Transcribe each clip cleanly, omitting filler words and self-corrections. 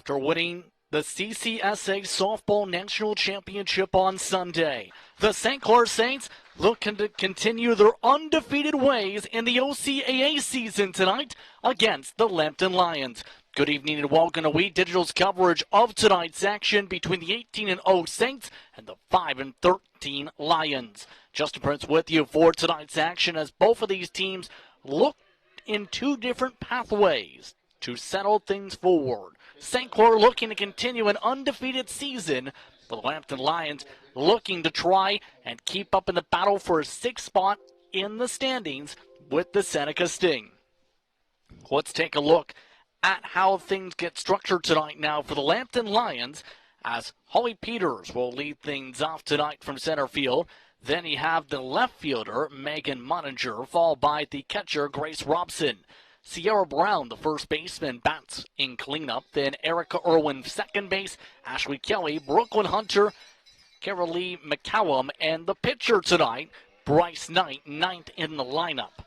after winning the CCSA Softball National Championship on Sunday. The St. Clair Saints looking to continue their undefeated ways in the OCAA season tonight against the Lambton Lions. Good evening and welcome to We Digital's coverage of tonight's action between the 18-0 Saints and the 5-13 Lions. Justin Prince with you for tonight's action as both of these teams look in two different pathways to settle things forward. St. Clair looking to continue an undefeated season, but the Lambton Lions looking to try and keep up in the battle for a sixth spot in the standings with the Seneca Sting. Let's take a look at how things get structured tonight now for the Lambton Lions, as Holly Peters will lead things off tonight from center field. Then you have the left fielder, Megan Moninger, followed by the catcher, Grace Robson. Sierra Brown, the first baseman, bats in cleanup. Then Erica Irwin, second base. Ashley Kelly, Brooklyn Hunter, Carolee McCallum, and the pitcher tonight, Bryce Knight, ninth in the lineup.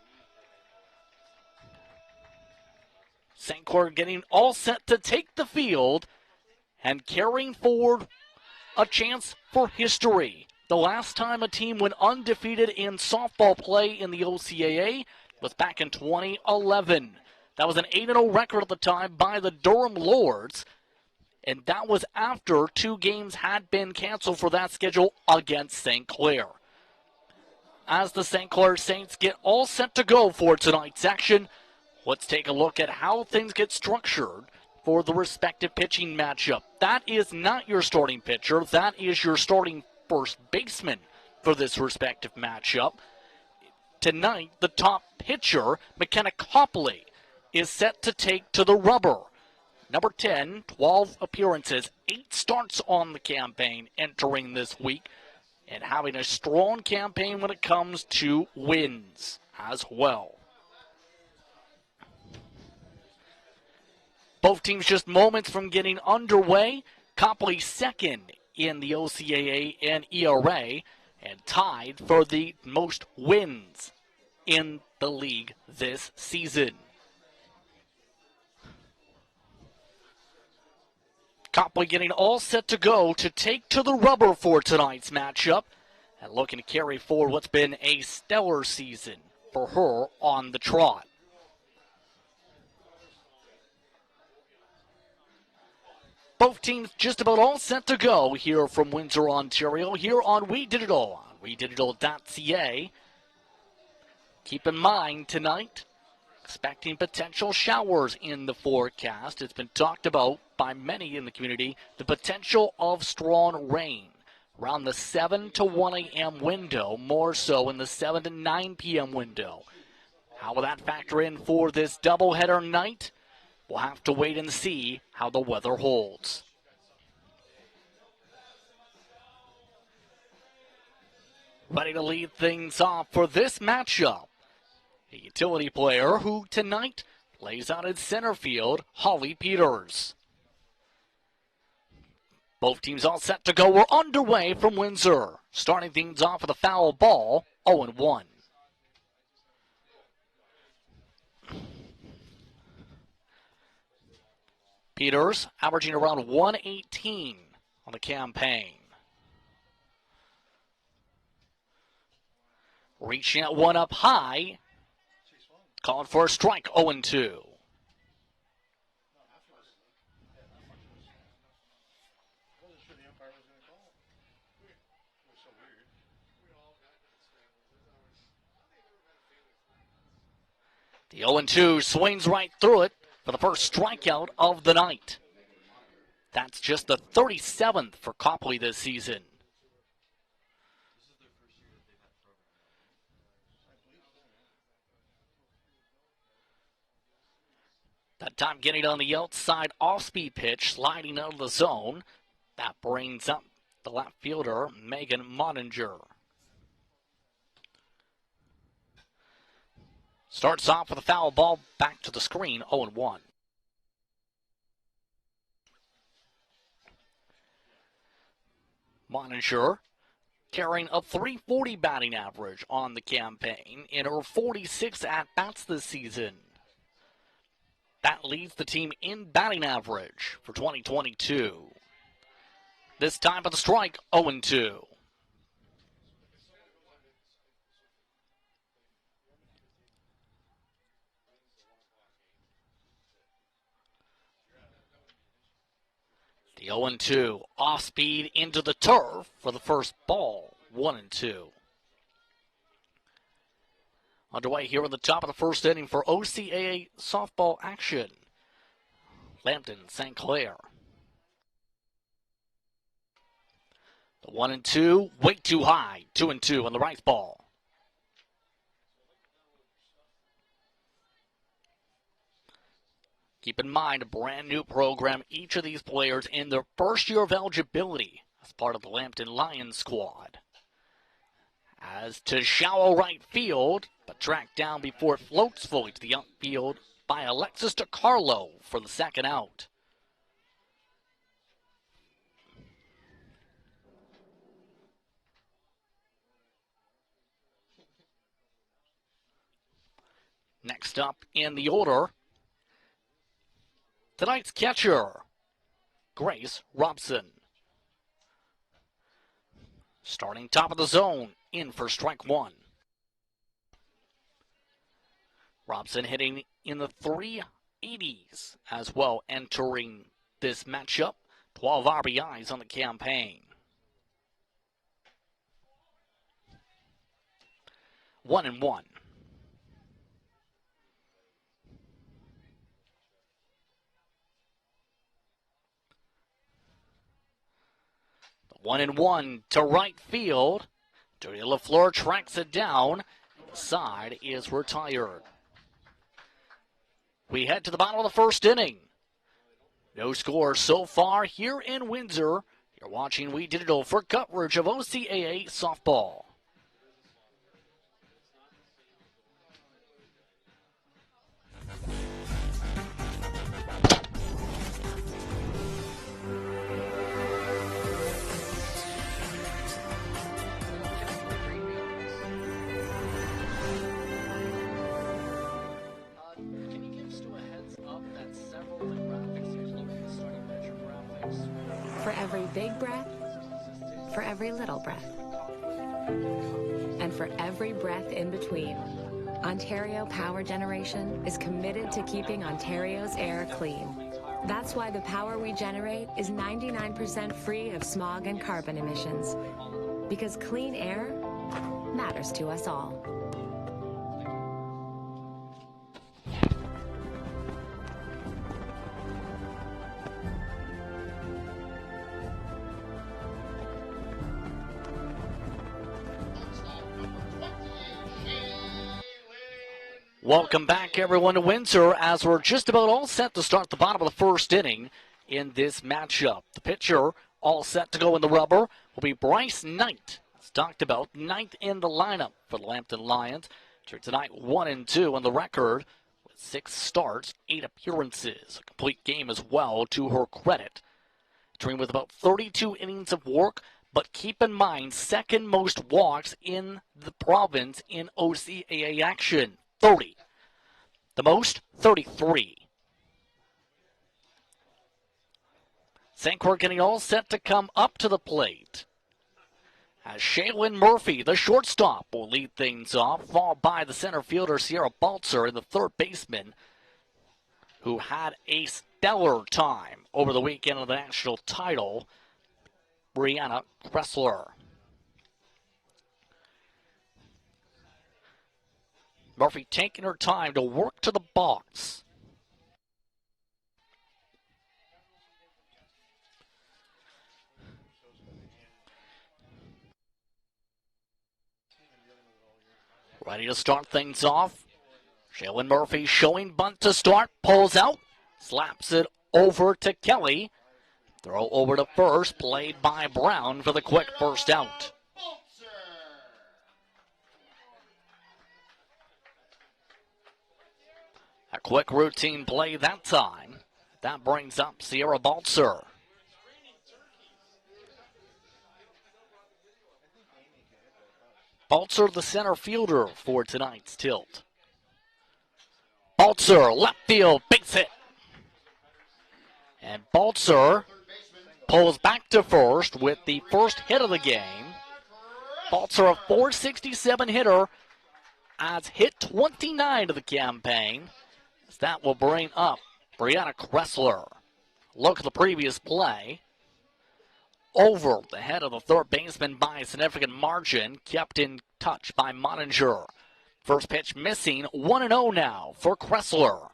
St. Clair getting all set to take the field and carrying forward a chance for history. The last time a team went undefeated in softball play in the OCAA was back in 2011. That was an 8-0 record at the time by the Durham Lords, and that was after two games had been canceled for that schedule against St. Clair. As the St. Clair Saints get all set to go for tonight's action, let's take a look at how things get structured for the respective pitching matchup. That is not your starting pitcher. That is your starting first baseman for this respective matchup. Tonight, the top pitcher, McKenna Copley, is set to take to the rubber. Number 10, 12 appearances, 8 starts on the campaign entering this week, and having a strong campaign when it comes to wins as well. Both teams just moments from getting underway. Copley second in the OCAA and ERA, and tied for the most wins in the league this season. Copley getting all set to go to take to the rubber for tonight's matchup, and looking to carry forward what's been a stellar season for her on the trot. Both teams just about all set to go here from Windsor, Ontario, here on We Digital, on WeDigital.ca. Keep in mind tonight, expecting potential showers in the forecast. It's been talked about by many in the community, the potential of strong rain around the 7 to 1 a.m. window, more so in the 7 to 9 p.m. window. How will that factor in for this doubleheader night? We'll have to wait and see how the weather holds. Ready to lead things off for this matchup, a utility player who tonight lays out in center field, Holly Peters. Both teams all set to go. We're underway from Windsor. Starting things off with a foul ball, 0-1. Peters averaging around 118 on the campaign. Reaching at one up high. Calling for a strike, 0-2. The 0-2 swings right through it for the first strikeout of the night. That's just the 37th for Copley this season. That time getting on the outside off-speed pitch, sliding out of the zone. That brings up the left fielder, Megan Moninger. Starts off with a foul ball back to the screen, 0-1. Moninger carrying a .340 batting average on the campaign in her 46 at-bats this season. That leads the team in batting average for 2022. This time at the strike, 0-2. The 0-2 off speed into the turf for the first ball, 1-2. Underway here in the top of the first inning for OCAA softball action. Lambton, St Clair. The 1-2, way too high, 2-2 on the right ball. Keep in mind, a brand new program, each of these players in their first year of eligibility as part of the Lambton Lions squad. As to shallow right field, but tracked down before it floats fully to the outfield by Alexis DiCarlo for the second out. Next up in the order, tonight's catcher, Grace Robson. Starting top of the zone, in for strike one. Robson hitting in the 380s as well, entering this matchup. 12 RBIs on the campaign. 1-1. The 1-1 to right field. Jody LaFleur tracks it down. The side is retired. We head to the bottom of the first inning. No score so far here in Windsor. You're watching We Digital for coverage of OCAA softball. For every big breath, for every little breath, and for every breath in between, Ontario Power Generation is committed to keeping Ontario's air clean. That's why the power we generate is 99% free of smog and carbon emissions. Because clean air matters to us all. Welcome back, everyone, to Windsor, as we're just about all set to start the bottom of the first inning in this matchup. The pitcher all set to go in the rubber will be Bryce Knight. As talked about, ninth in the lineup for the Lambton Lions. Tonight 1-2 on the record with 6 starts, 8 appearances. A complete game as well to her credit. Entering with about 32 innings of work, but keep in mind, second most walks in the province in OCAA action. 30. The most, 33. St. Clair getting all set to come up to the plate. As Shaylin Murphy, the shortstop, will lead things off, followed by the center fielder Sierra Baltzer and the third baseman, who had a stellar time over the weekend of the national title, Brianna Kressler. Murphy taking her time to work to the box. Ready to start things off. Shaylin Murphy showing bunt to start, pulls out, slaps it over to Kelly. Throw over to first, played by Brown for the quick first out. A quick routine play that time. That brings up Sierra Baltzer. Baltzer, the center fielder for tonight's tilt. Baltzer, left field, base hit. And Baltzer pulls back to first with the first hit of the game. Baltzer, a .467 hitter, adds hit 29 to the campaign. As that will bring up Brianna Kressler. Look at the previous play. Over the head of the third baseman by a significant margin. Kept in touch by Moninger. First pitch missing. 1-0 now for Kressler.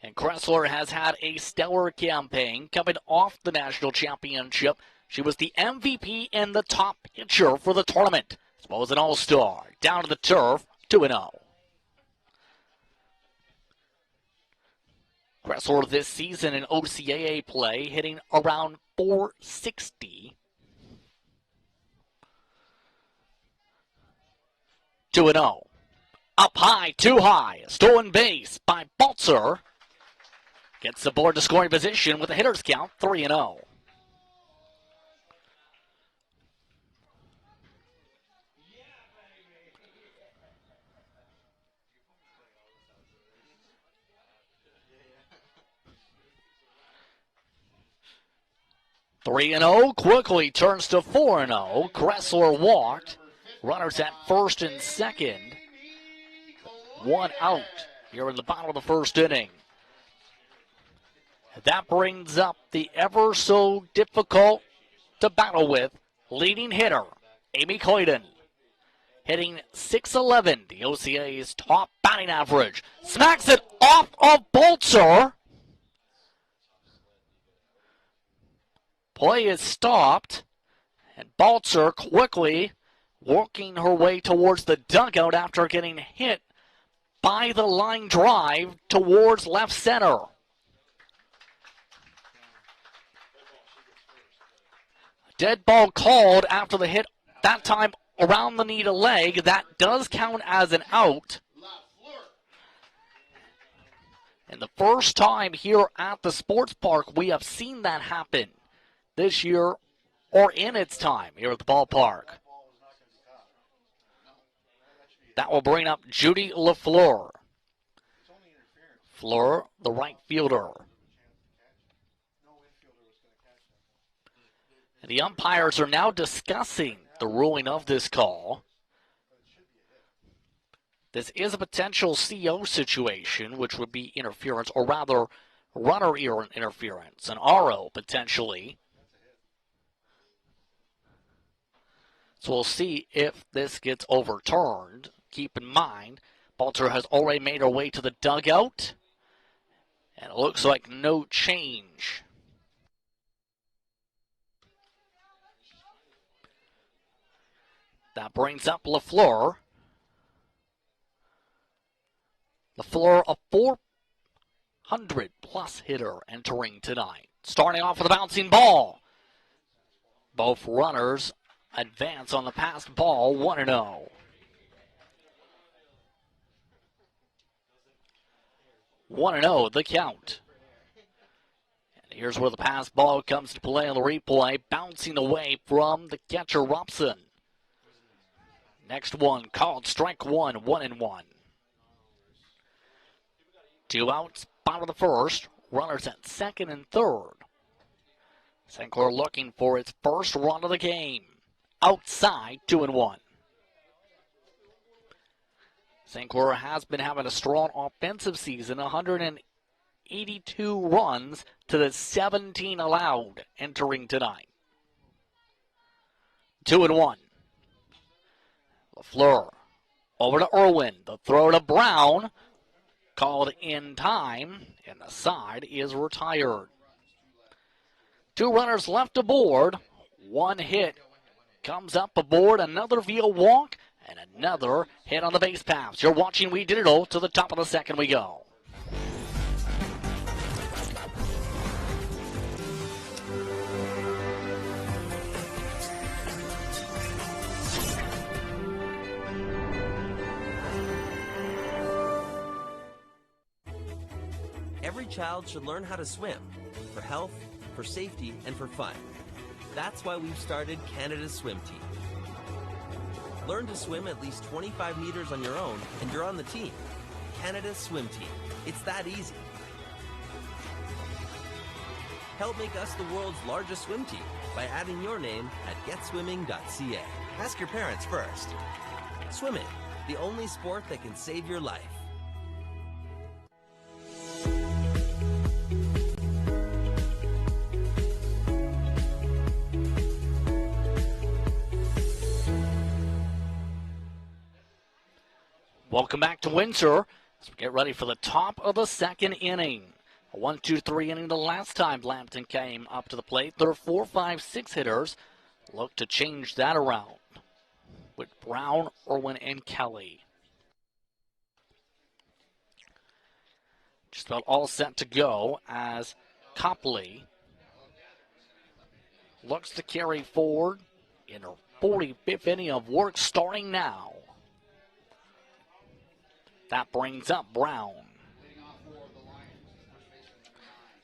And Kressler has had a stellar campaign coming off the national championship. She was the MVP and the top pitcher for the tournament, as well as an all-star. Down to the turf, 2-0. Kressler this season in OCAA play, hitting around .460. 2-0. Up high, too high. Stolen base by Baltzer. Gets aboard to scoring position with a hitter's count, 3-0. Three and 0 quickly turns to 4-0. Kressler walked. Runners at first and second. One out here in the bottom of the first inning. That brings up the ever so difficult to battle with leading hitter, Amy Clayton. Hitting .611, the OCA's top batting average. Smacks it off of Baltzer. Play is stopped, and Baltzer quickly working her way towards the dugout after getting hit by the line drive towards left center. Dead ball called after the hit, that time around the knee to leg. That does count as an out. And the first time here at the sports park we have seen that happen this year or in its time here at the ballpark. That will bring up Judy LaFleur. Fleur, the right fielder. And the umpires are now discussing the ruling of this call. This is a potential CO situation, which would be interference, or rather runner interference, an RO potentially. So we'll see if this gets overturned. Keep in mind, Baltzer has already made her way to the dugout. And it looks like no change. That brings up LaFleur. LaFleur, a 400-plus hitter entering tonight. Starting off with a bouncing ball. Both runners advance on the passed ball, 1-0. 1-0, the count. And here's where the pass ball comes to play on the replay, bouncing away from the catcher, Robson. Next one, called strike one, 1-1. 2 outs, bottom of the first. Runners at second and third. St. Clair looking for its first run of the game. Outside, 2-1. St. Clair has been having a strong offensive season, 182 runs to the 17 allowed entering tonight. 2-1. LaFleur over to Irwin. The throw to Brown. Called in time, and the side is retired. 2 runners left aboard. 1 hit comes up aboard, another via walk, and another hit on the base paths. You're watching We Digital. To the top of the second we go. Every child should learn how to swim, for health, for safety, and for fun. That's why we've started Canada's Swim Team. Learn to swim at least 25 meters on your own, and you're on the team. Canada's Swim Team. It's that easy. Help make us the world's largest swim team by adding your name at getswimming.ca. Ask your parents first. Swimming, the only sport that can save your life. Welcome back to Windsor as we get ready for the top of the second inning. A 1-2-3 inning the last time Lambton came up to the plate. Their 4, 5, 6 hitters look to change that around with Brown, Irwin, and Kelly. Just about all set to go as Copley looks to carry forward in her 45th inning of work starting now. That brings up Brown.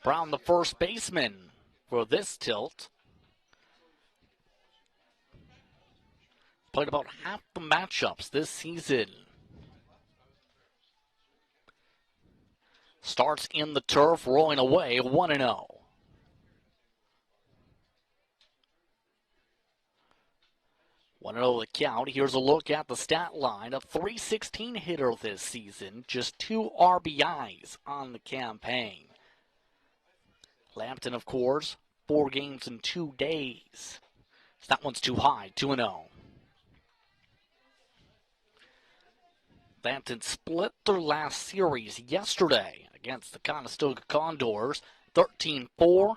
Brown, the first baseman for this tilt. Played about half the matchups this season. Starts in the turf, rolling away 1-0. The count. Here's a look at the stat line. A .316 hitter this season. Just 2 RBIs on the campaign. Lambton, of course, 4 games in 2 days. So that one's too high, 2-0. Lambton split their last series yesterday against the Conestoga Condors, 13-4,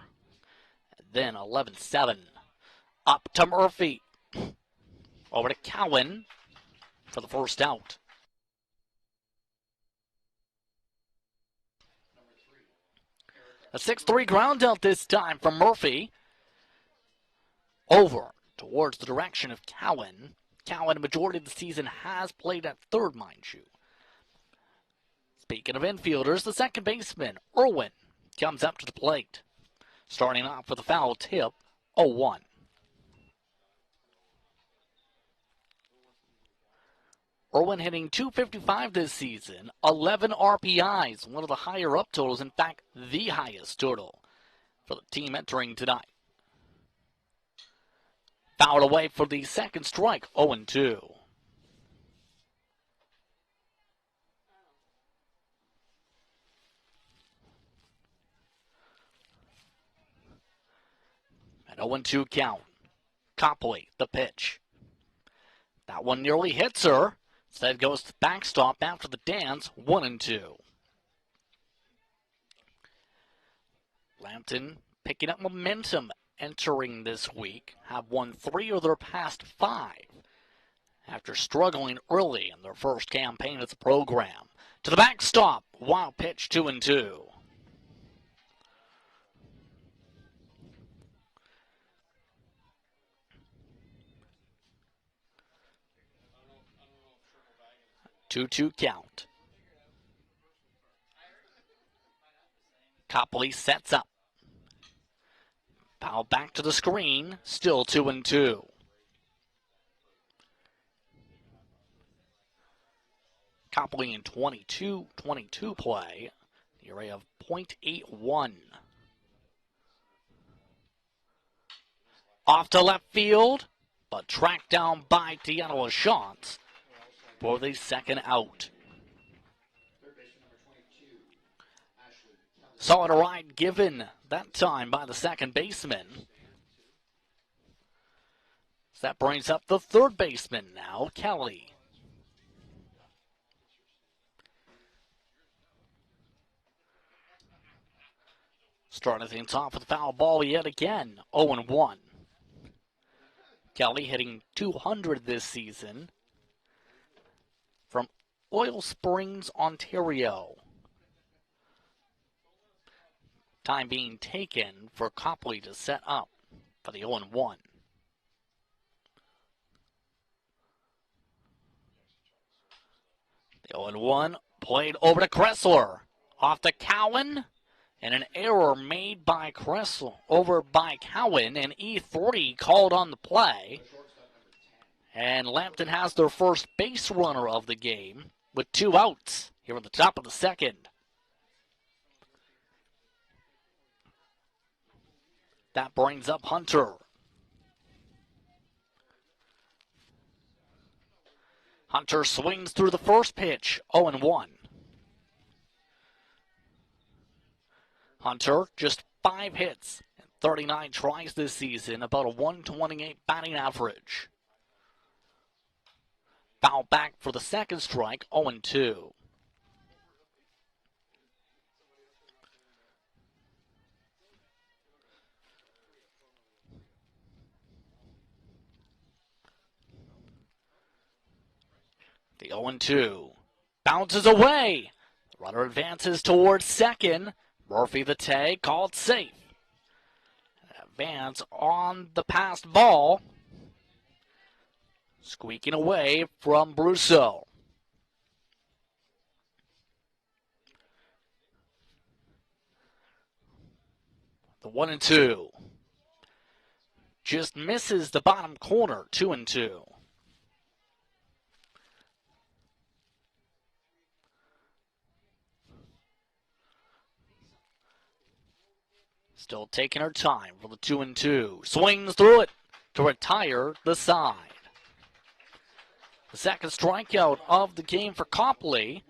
and then 11-7. Up to Murphy. Over to Cowan for the first out. A 6-3 ground out this time from Murphy. Over towards the direction of Cowan. Cowan, a majority of the season, has played at third, mind you. Speaking of infielders, the second baseman, Irwin, comes up to the plate. Starting off with a foul tip, 0-1. Irwin hitting .255 this season, 11 RBIs, one of the higher up totals, in fact, the highest total for the team entering tonight. Fouled away for the second strike, 0-2. An 0-2 count. Copley, the pitch. That one nearly hits her. Instead goes to the backstop after the dance, 1-2. Lambton picking up momentum entering this week. Have won 3 of their past 5 after struggling early in their first campaign of the program. To the backstop, wild pitch, 2-2. Two count. Copley sets up. Foul back to the screen. Still 2-2. Copley in 22-22 play. The array of .81. Off to left field, but tracked down by Tiana LaChance for the second out. Solid ride given that time by the second baseman. So that brings up the third baseman now, Kelly. Starting things off with a foul ball yet again, 0-1. Kelly hitting .200 this season from Oil Springs, Ontario. Time being taken for Copley to set up for the 0-1. The 0-1 played over to Kressler. Off to Cowan. And an error made by Kressler over by Cowan. And E30 called on the play. And Lambton has their first base runner of the game with 2 outs here at the top of the second. That brings up Hunter. Hunter swings through the first pitch, 0-1. Hunter, just 5 hits and 39 tries this season, about a 128 batting average. Foul back for the second strike, 0-2. The 0-2 bounces away. The runner advances towards second. Murphy the tag, called safe. Advance on the passed ball. Squeaking away from Brousseau. The 1-2 just misses the bottom corner, 2-2. Still taking her time for the 2-2. Swings through it to retire the side. The second strikeout of the game for Copley.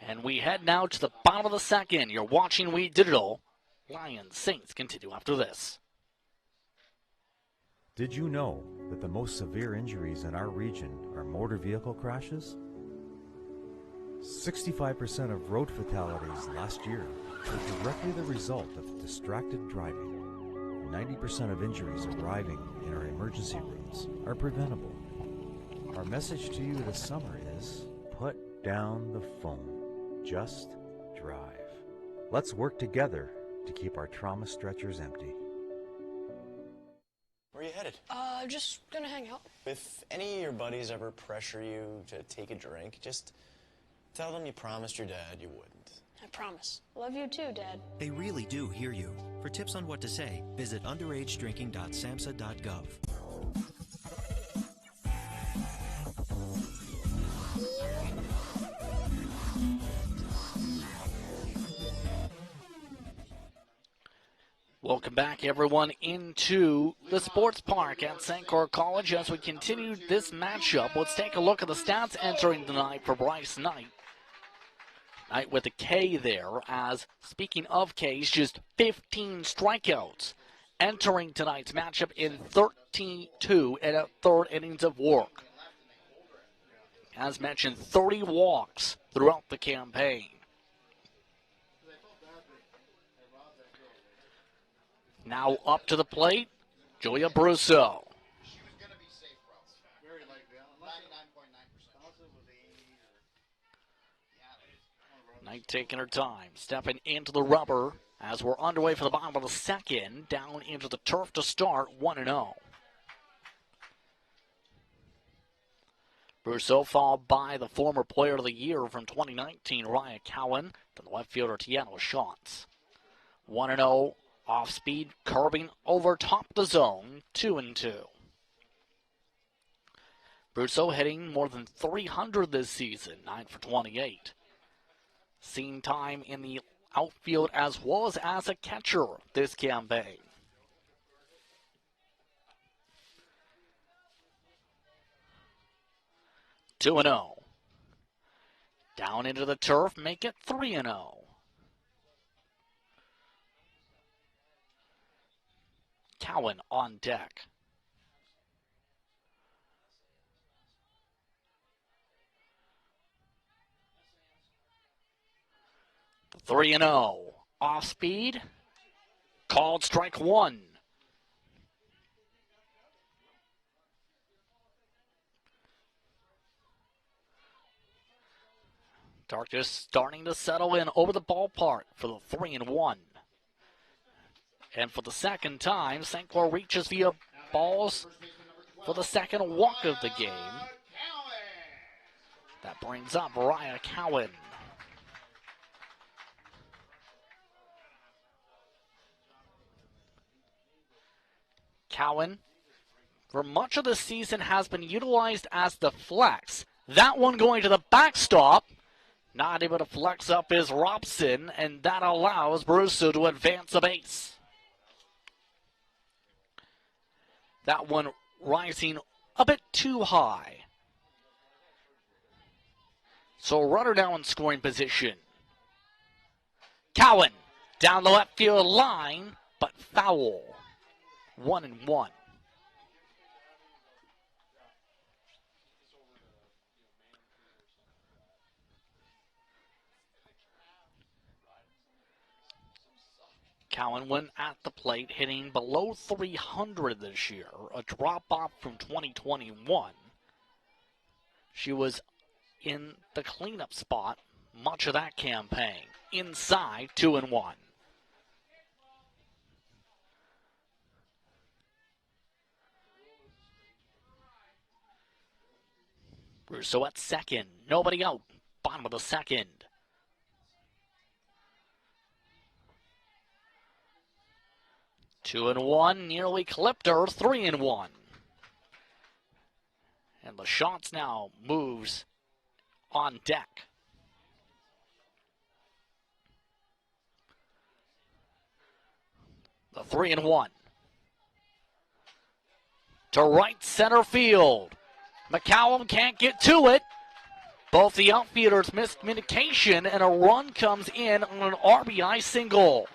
And we head now to the bottom of the second. You're watching We Digital. Lions Saints continue after this. Did you know that the most severe injuries in our region are motor vehicle crashes? 65% of road fatalities last year were directly the result of distracted driving. 90% of injuries arriving in our emergency rooms are preventable. Our message to you this summer is, put down the phone. Just drive. Let's work together to keep our trauma stretchers empty. Where are you headed? Just gonna hang out. If any of your buddies ever pressure you to take a drink, just tell them you promised your dad you wouldn't. I promise. Love you too, Dad. They really do hear you. For tips on what to say, visit underagedrinking.samhsa.gov. Welcome back, everyone, into the sports park at St. Clair College as we continue this matchup. Let's take a look at the stats entering the night for Bryce Knight. Knight with a K there, as speaking of K's, just 15 strikeouts entering tonight's matchup in 32 and a third innings of work. As mentioned, 30 walks throughout the campaign. Now up to the plate, Julia Brousseau. Knight taking her time, stepping into the rubber as we're underway for the bottom of the second. Down into the turf to start, 1-0. Brousseau followed by the former player of the year from 2019, Raya Cowan, to the left fielder, Tiano Schatz. 1-0. Off speed, curving over top the zone, 2-2. Brousseau hitting more than 300 this season, 9 for 28. Seen time in the outfield as well as a catcher this campaign. Two and 0. Down into the turf, make it 3-0. Cowan on deck. The 3-0. Off speed. Called strike one. Darkness starting to settle in over the ballpark for the 3-1. And for the second time, St. Clair reaches via balls for the second walk of the game. That brings up Raya Cowan. Cowan, for much of the season, has been utilized as the flex. That one going to the backstop. Not able to flex up is Robson, and that allows Brousseau to advance a base. That one rising a bit too high. So runner now in scoring position. Cowan down the left field line, but foul. 1-1. Cowan went at the plate, hitting below 300 this year, a drop off from 2021. She was in the cleanup spot much of that campaign. Inside, 2-1. Russo at second. Nobody out. Bottom of the second. Two and one. Nearly clipped her. 3-1. And LaChance now moves on deck. The 3-1. To right center field. McCallum can't get to it. Both the outfielders missed communication, and a run comes in on an RBI single.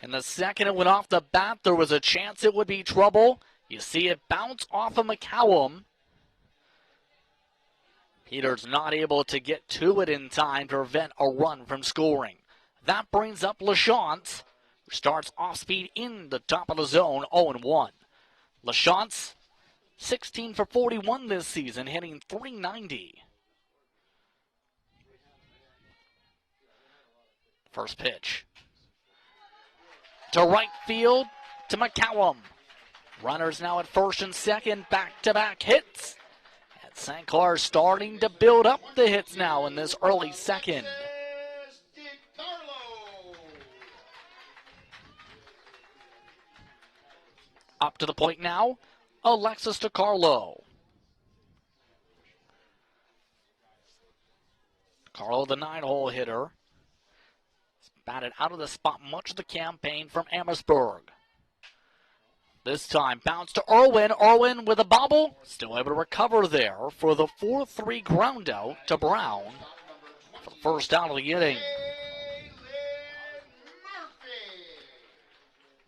In the second it went off the bat, there was a chance it would be trouble. You see it bounce off of McCallum. Peters not able to get to it in time to prevent a run from scoring. That brings up LaChance, who starts off speed in the top of the zone, 0-1. LaChance, 16 for 41 this season, hitting .390. First pitch. To right field, to McCallum. Runners now at first and second, back-to-back hits. And St. Clair starting to build up the hits now in this early second. Up to the plate now, Alexis DiCarlo. Carlo, the 9-hole hitter, batted out of the spot much of the campaign from Amherstburg. This time, bounce to Irwin. Irwin with a bobble, still able to recover there for the 4-3 ground out to Brown for the first out of the inning.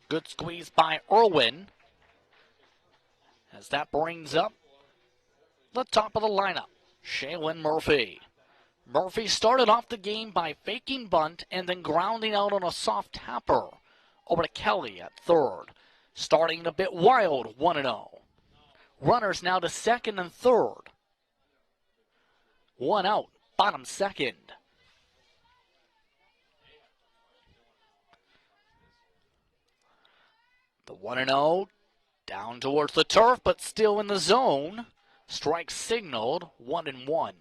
Good squeeze by Irwin, as that brings up the top of the lineup, Shaylin Murphy. Murphy started off the game by faking bunt and then grounding out on a soft tapper over to Kelly at third. Starting a bit wild, 1-0. Runners now to second and third. One out, bottom second. The 1-0 down towards the turf, but still in the zone. Strike signaled, 1-1.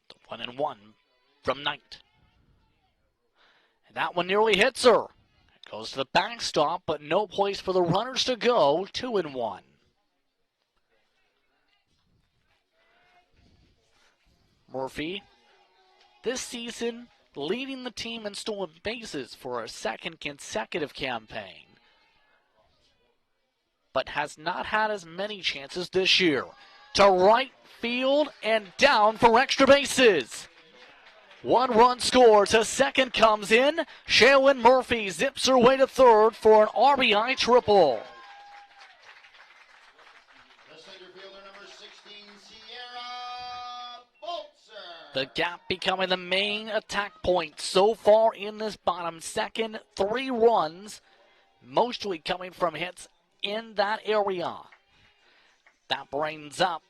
The 1-1 from Knight. And that one nearly hits her. It goes to the backstop, but no place for the runners to go, 2-1. Murphy, this season, leading the team in stolen bases for a second consecutive campaign, but has not had as many chances this year. To right field and down for extra bases. One run scores, a second comes in. Shaylin Murphy zips her way to third for an RBI triple. The gap becoming the main attack point so far in this bottom second. 3 runs, mostly coming from hits in that area. That brings up,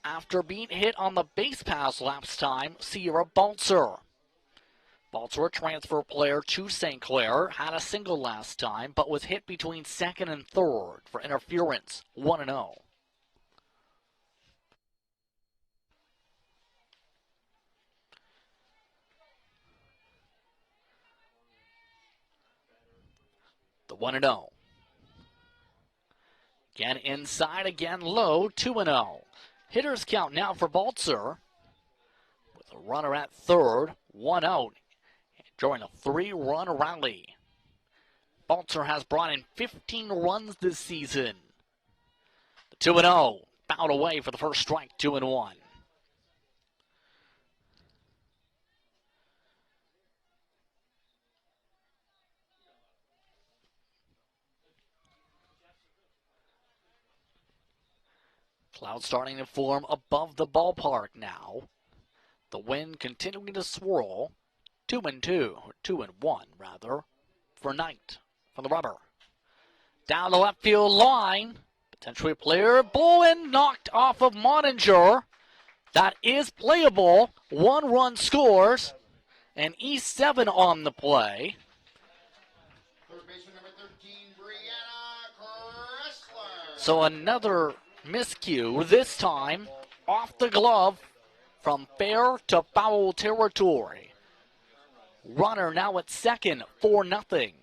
after being hit on the base pass last time, Sierra Baltzer. Baltzer, a transfer player to St. Clair, had a single last time, but was hit between second and third for interference, 1-0. The 1-0. Again inside, again low, 2-0. Hitters count now for Balzer. With a runner at third, 1 out. During a 3-run rally. Balzer has brought in 15 runs this season. 2-0. Fouled away for the first strike, 2-1. Clouds starting to form above the ballpark now. The wind continuing to swirl. 2-2, or 2-1 rather, for Knight from the rubber. Down the left field line. Potentially a player. Bowen knocked off of Moninger. That is playable. 1 run scores. And E7 on the play. Third baseman number 13, Brianna Kressler. So another miscue, this time off the glove from fair to foul territory. Runner now at second, 4-0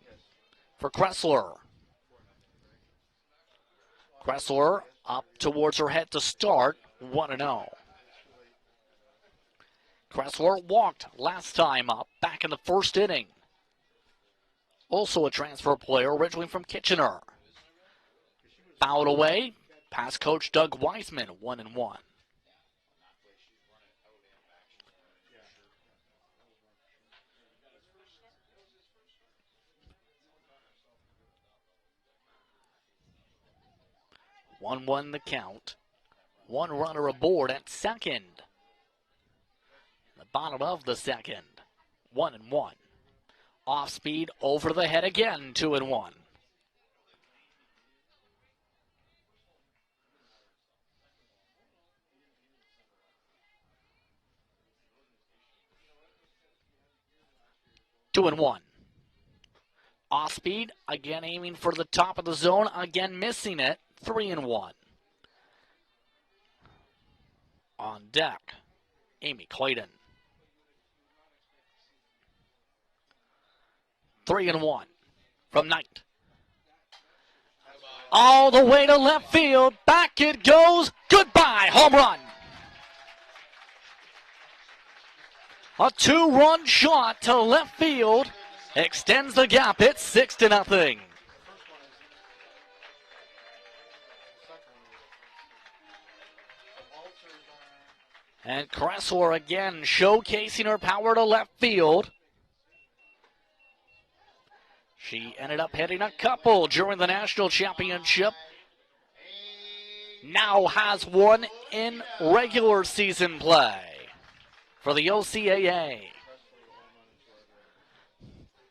for Kressler. Kressler up towards her head to start, 1-0. Kressler walked last time up, back in the first inning. Also a transfer player originally from Kitchener. Fouled away, past coach Doug Weisman, 1-1. One the count. 1 runner aboard at second. The bottom of the second. 1-1. Off speed, over the head again. 2-1. Two and one. Off speed, again aiming for the top of the zone, again missing it. 3-1. On deck, Amy Clayton. 3-1 from Knight. All the way to left field. Back it goes. Goodbye. Home run. A 2-run shot to left field. Extends the gap. It's 6-0. And Kressler again showcasing her power to left field. She ended up hitting a couple during the national championship. Now has one in regular season play for the OCAA.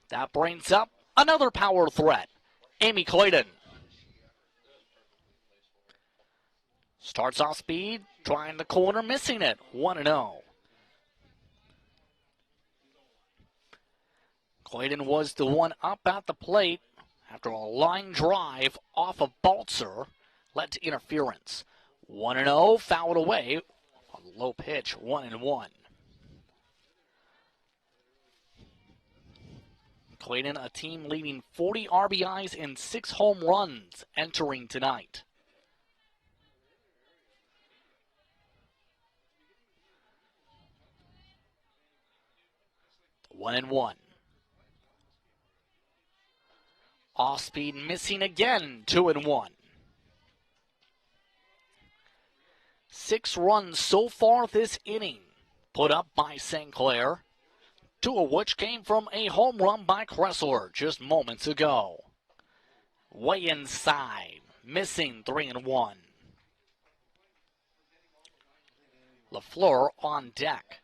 That brings up another power threat, Amy Clayton. Starts off speed, trying the corner, missing it, 1-0. Clayton was the one up at the plate after a line drive off of Balzer led to interference. 1-0, fouled away on the low pitch, 1-1. Clayton, a team leading 40 RBIs and 6 home runs entering tonight. One and one. Off speed missing again, 2-1. 6 runs so far this inning put up by St. Clair, 2 of which came from a home run by Kressler just moments ago. Way inside, missing, 3-1. LaFleur on deck.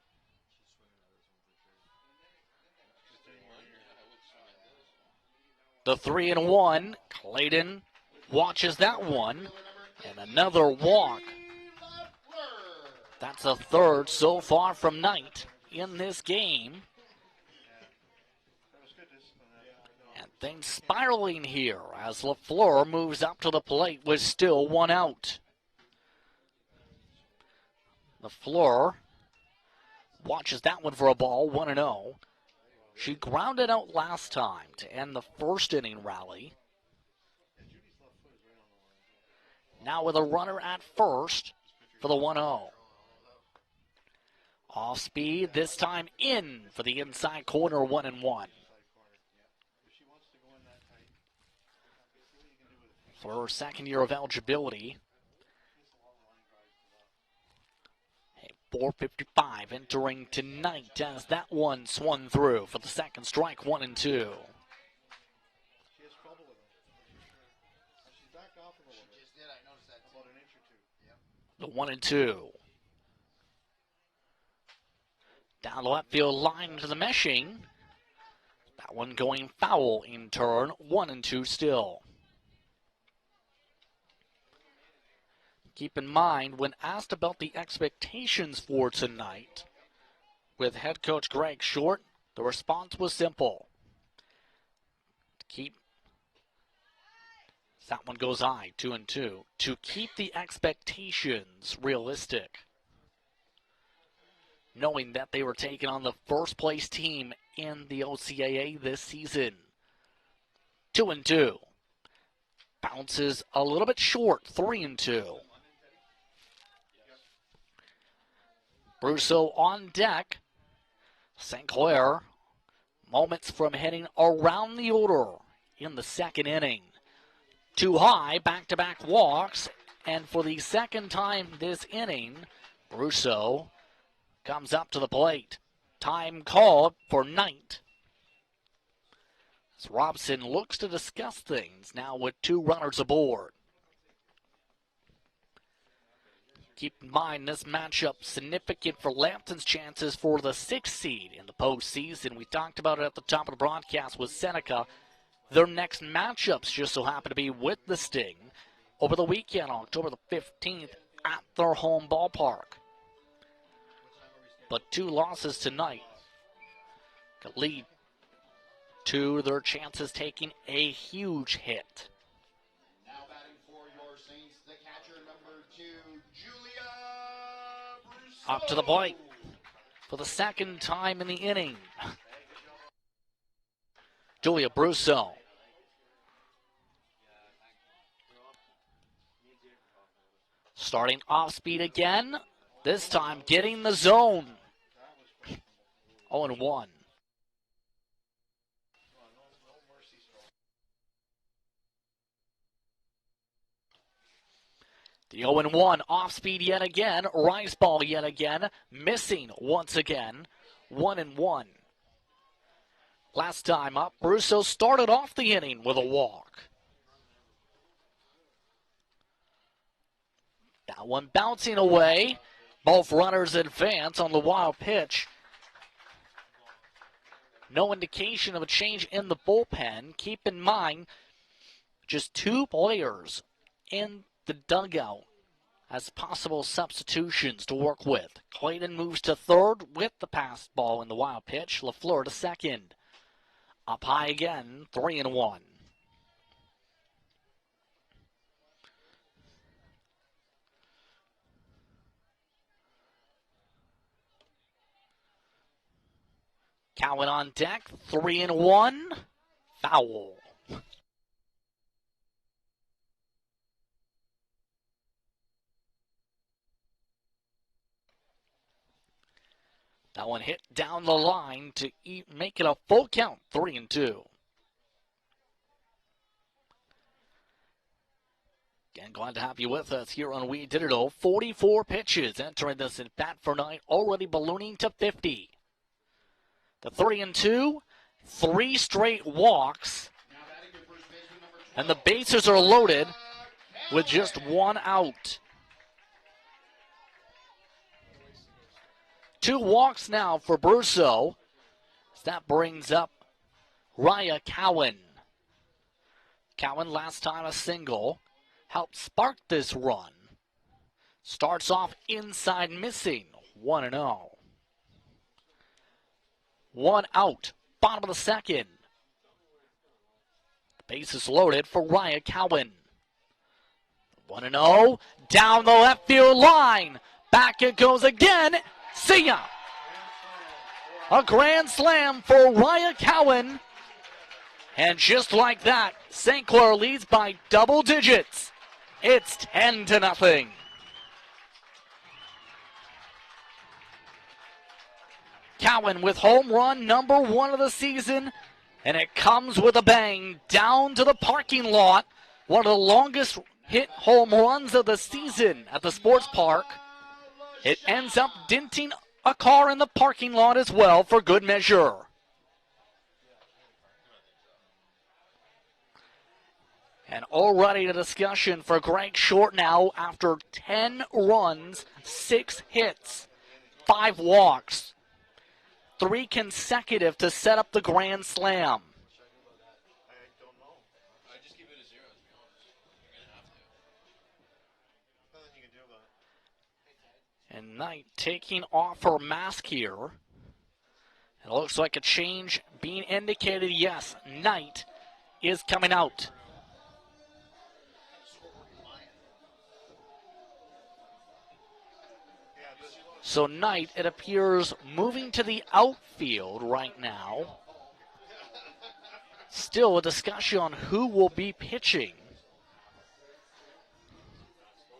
The 3-1, Clayton watches that one, and another walk. That's a third so far from Knight in this game. And things spiraling here as LaFleur moves up to the plate with still 1 out. LaFleur watches that one for a ball, 1-0. She grounded out last time to end the first inning rally. Now with a runner at first for the 1-0. Off speed, this time in for the inside corner, 1-1. For her second year of eligibility. 4:55 entering tonight as that one swung through for the second strike, 1-2. The 1-2. Down the left field line to the meshing. That one going foul in turn, 1-2 still. Keep in mind, when asked about the expectations for tonight with head coach Greg Short, the response was simple. That one goes high, 2-2. To keep the expectations realistic, knowing that they were taking on the first place team in the OCAA this season. 2-2. Bounces a little bit short, 3-2. Brousseau on deck. St. Clair, moments from heading around the order in the second inning. Too high, back-to-back walks, and for the second time this inning, Brousseau comes up to the plate. Time called for Knight. As Robson looks to discuss things now with two runners aboard. Keep in mind this matchup significant for Lambton's chances for the 6th seed in the postseason. We talked about it at the top of the broadcast with Seneca. Their next matchups just so happen to be with the Sting over the weekend on October the 15th at their home ballpark. But 2 losses tonight could lead to their chances taking a huge hit. Now batting for your Saints, the catcher, number 2, Julia Brousseau. Up to the plate for the second time in the inning. Julia Brousseau. Starting off speed again. This time getting the zone. 0-1. The 0-1 off speed yet again. Rice ball yet again. Missing once again. 1-1. Last time up, Brousseau started off the inning with a walk. That one bouncing away. Both runners advance on the wild pitch. No indication of a change in the bullpen. Keep in mind, just 2 players in the dugout as possible substitutions to work with. Clayton moves to third with the passed ball in the wild pitch. LaFleur to second. Up high again, 3-1. Cowan on deck, 3-1. Foul. That one hit down the line to make it a full count, 3-2. Again, glad to have you with us here on We Did It All. 44 pitches entering this at bat for night, already ballooning to 50. The 3-2, 3 straight walks, and the bases are loaded with just 1 out. 2 walks now for Brousseau. That brings up Raya Cowan. Cowan, last time a single, helped spark this run. Starts off inside missing, 1-0. 1 out, bottom of the second. The base is loaded for Raya Cowan. 1-0, down the left field line. Back it goes again. See ya! A grand slam for Raya Cowan. And just like that, St. Clair leads by double digits. It's 10-0. Cowan with home run number 1 of the season, and it comes with a bang down to the parking lot. One of the longest hit home runs of the season at the sports park. It ends up denting a car in the parking lot as well for good measure. And already the discussion for Greg Short now after 10 runs, 6 hits, 5 walks, 3 consecutive to set up the grand slam. And Knight taking off her mask here. It looks like a change being indicated. Yes, Knight is coming out. So Knight, it appears, moving to the outfield right now. Still a discussion on who will be pitching.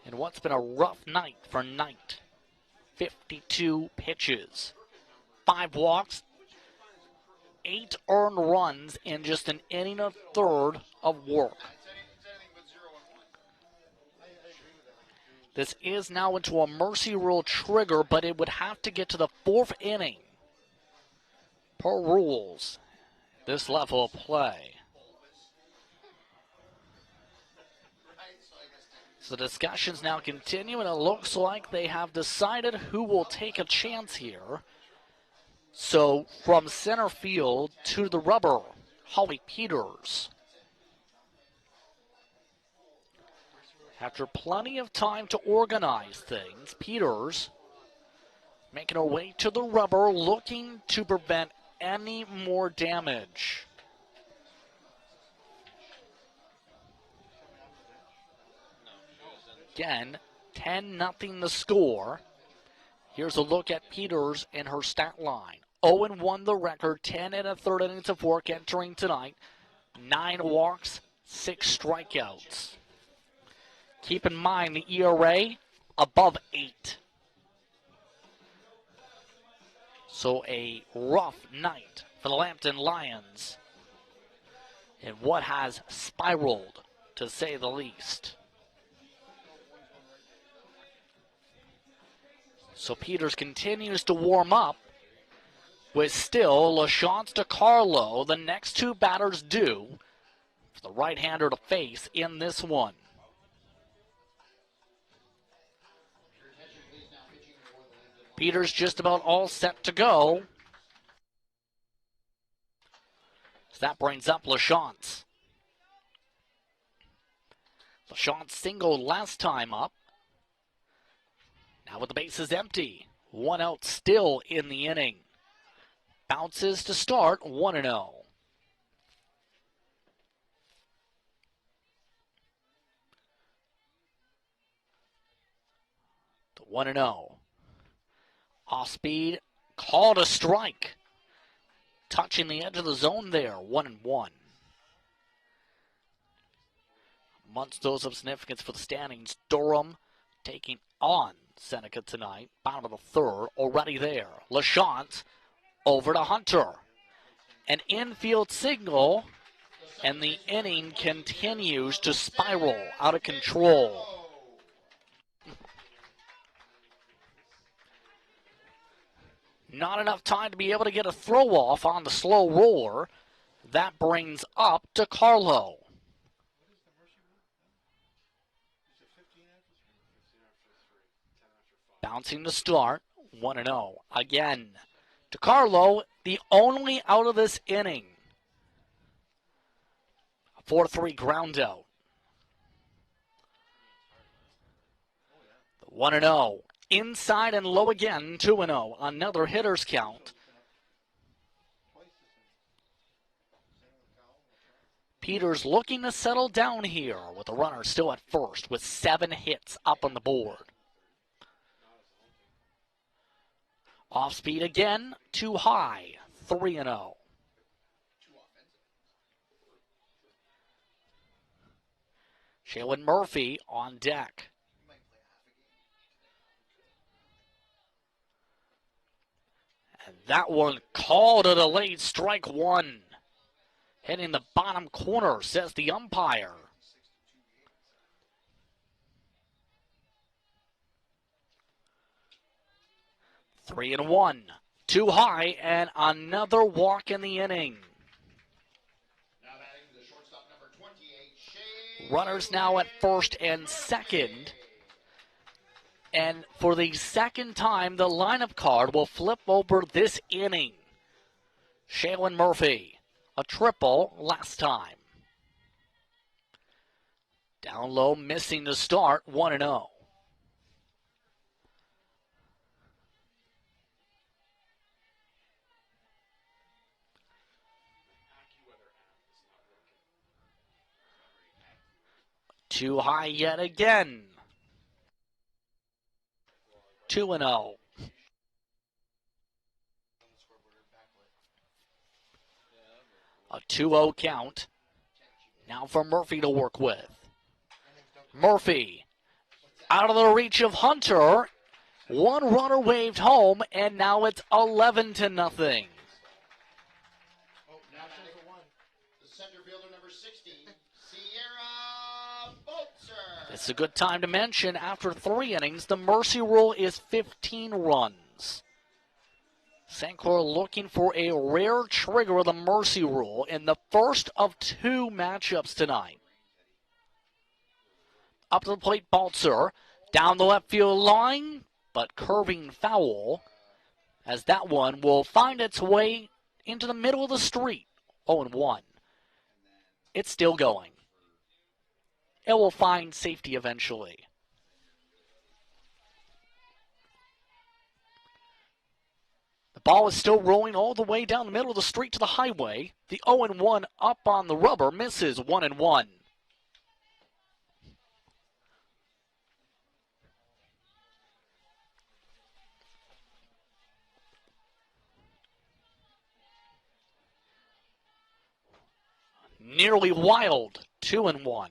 And what's been a rough night for Knight. 52 pitches, 5 walks, 8 earned runs in just an inning and a third of work. This is now into a mercy rule trigger, but it would have to get to the 4th inning per rules, this level of play. So the discussions now continue, and it looks like they have decided who will take a chance here. So from center field to the rubber, Holly Peters. After plenty of time to organize things, Peters making her way to the rubber, looking to prevent any more damage. Again, 10-0 the score. Here's a look at Peters and her stat line. 0-1 the record, 10 1/3 innings of work entering tonight. 9 walks, 6 strikeouts. Keep in mind the ERA above 8. So a rough night for the Lambton Lions in what has spiraled, to say the least. So Peters continues to warm up with still LaChance DiCarlo, the next 2 batters due for the right-hander to face in this one. Peters just about all set to go. So that brings up LaChance. LaChance singled last time up. Now with the bases empty, 1 out still in the inning. Bounces to start 1-0. The 1-0. Off speed, called a strike. Touching the edge of the zone there, 1-1. Amongst those of significance for the standings, Durham taking on Seneca tonight. Bottom of the 3rd, already there. LaChance over to Hunter. An infield signal, and the inning continues to spiral out of control. Not enough time to be able to get a throw off on the slow roller. That brings up DiCarlo. Bouncing to start, 1-0. Again, DiCarlo, the only out of this inning. A 4-3 ground out. 1-0. Inside and low again, 2-0. Another hitter's count. Peters looking to settle down here with the runner still at first with 7 hits up on the board. Off speed again, too high, 3-0. Shaylin Murphy on deck. And that one called a delayed strike one. Hitting the bottom corner, says the umpire. Three and one. Too high, and another walk in the inning. Runners now at first and second. And for the second time, the lineup card will flip over this inning. Shaylin Murphy, a triple last time. Down low, missing the start, 1-0. Too high yet again. 2-0. A 2-0 count. Now for Murphy to work with. Murphy out of the reach of Hunter. One runner waved home, and now it's 11-0. The center fielder number 16, Sierra Boltzer. It's a good time to mention after 3 innings, the mercy rule is 15 runs. St. Clair looking for a rare trigger of the mercy rule in the first of 2 matchups tonight. Up to the plate, Baltzer. Down the left field line, but curving foul, as that one will find its way into the middle of the street. 0-1. It's still going. It will find safety eventually. The ball is still rolling all the way down the middle of the street to the highway. The 0-1 up on the rubber misses. 1-1. Nearly wild. 2-1.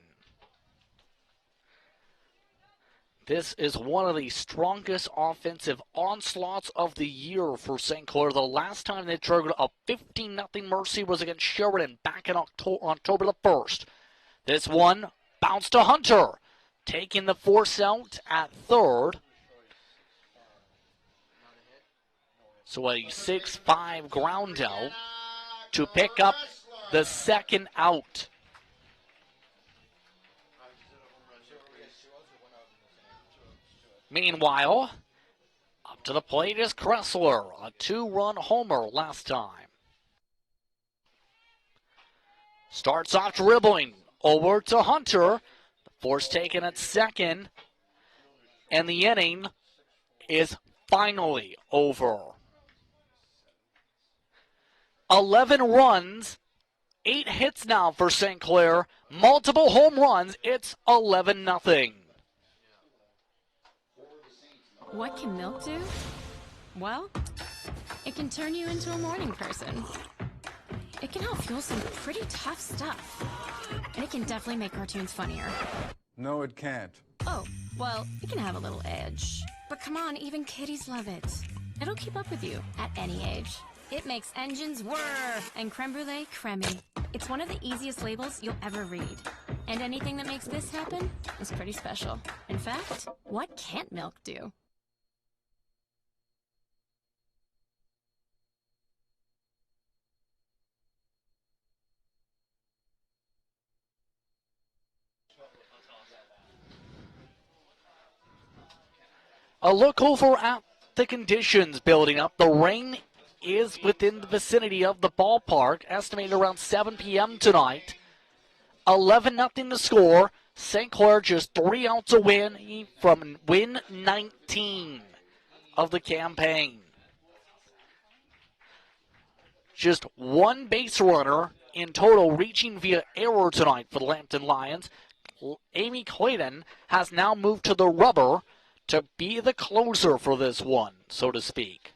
This is one of the strongest offensive onslaughts of the year for St. Clair. The last time they triggered a 15-0 mercy was against Sheridan back in October the 1st. This one bounced to Hunter, taking the force out at third. So a 6-5 ground out to pick up the second out. Meanwhile, up to the plate is Kressler, a 2-run homer last time. Starts off dribbling over to Hunter. The force taken at second, and the inning is finally over. 11 runs, 8 hits now for St. Clair, multiple home runs. It's 11-0. What can milk do? Well, it can turn you into a morning person. It can help fuel some pretty tough stuff. And it can definitely make cartoons funnier. No, it can't. Oh, well, it can have a little edge. But come on, even kiddies love it. It'll keep up with you at any age. It makes engines whir and creme brulee cremmy. It's one of the easiest labels you'll ever read. And anything that makes this happen is pretty special. In fact, what can't milk do? A look over at the conditions building up. The rain is within the vicinity of the ballpark, estimated around 7 p.m. tonight. 11-0 to score. St. Clair just 3 outs away from win 19 of the campaign. Just 1 base runner in total reaching via error tonight for the Lambton Lions. Amy Clayton has now moved to the rubber to be the closer for this one, so to speak.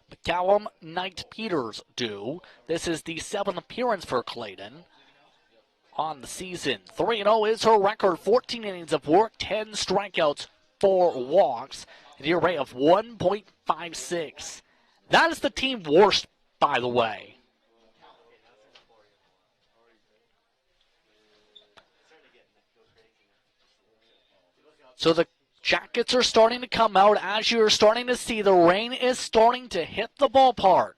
McCallum, Knight, Peters do. This is the 7th appearance for Clayton. on the season. 3-0 is her record. 14 innings of work, 10 strikeouts, 4 walks, an ERA of 1.56. That is the team worst, by the way. So the Jackets are starting to come out. As you're starting to see, the rain is starting to hit the ballpark.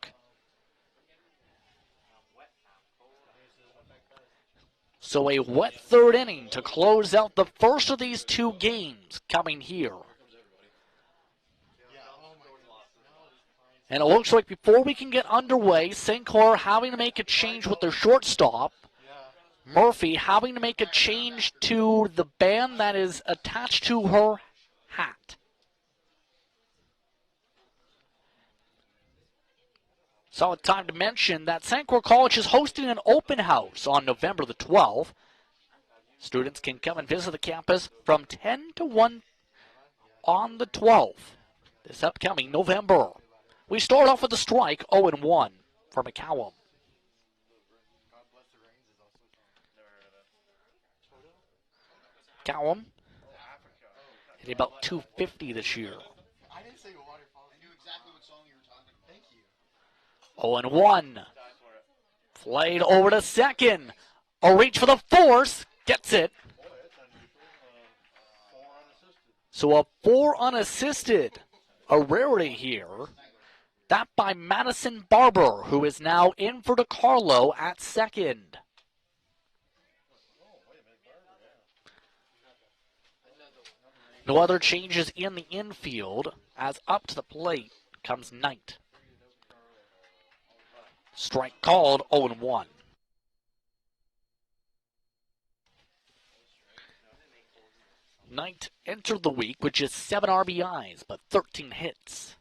So a wet third inning to close out the first of these 2 games coming here. And it looks like before we can get underway, St. Clair having to make a change with their shortstop. Murphy having to make a change to the band that is attached to her hat. So it's time to mention that St. Clair College is hosting an open house on November the 12th. Students can come and visit the campus from 10 to 1 on the 12th, this upcoming November. We start off with a strike, 0-1 for McCallum. McCallum hit about 250 this year. I didn't say waterfall. I knew exactly what song you were talking about. Thank you. 0-1. Played over to second. A reach for the force. Gets it. So a 4 unassisted. A rarity here. That by Madison Barber, who is now in for DeCarlo at second. No other changes in the infield, as up to the plate comes Knight. Strike called, 0-1. Knight entered the week with just 7 RBIs, but 13 hits.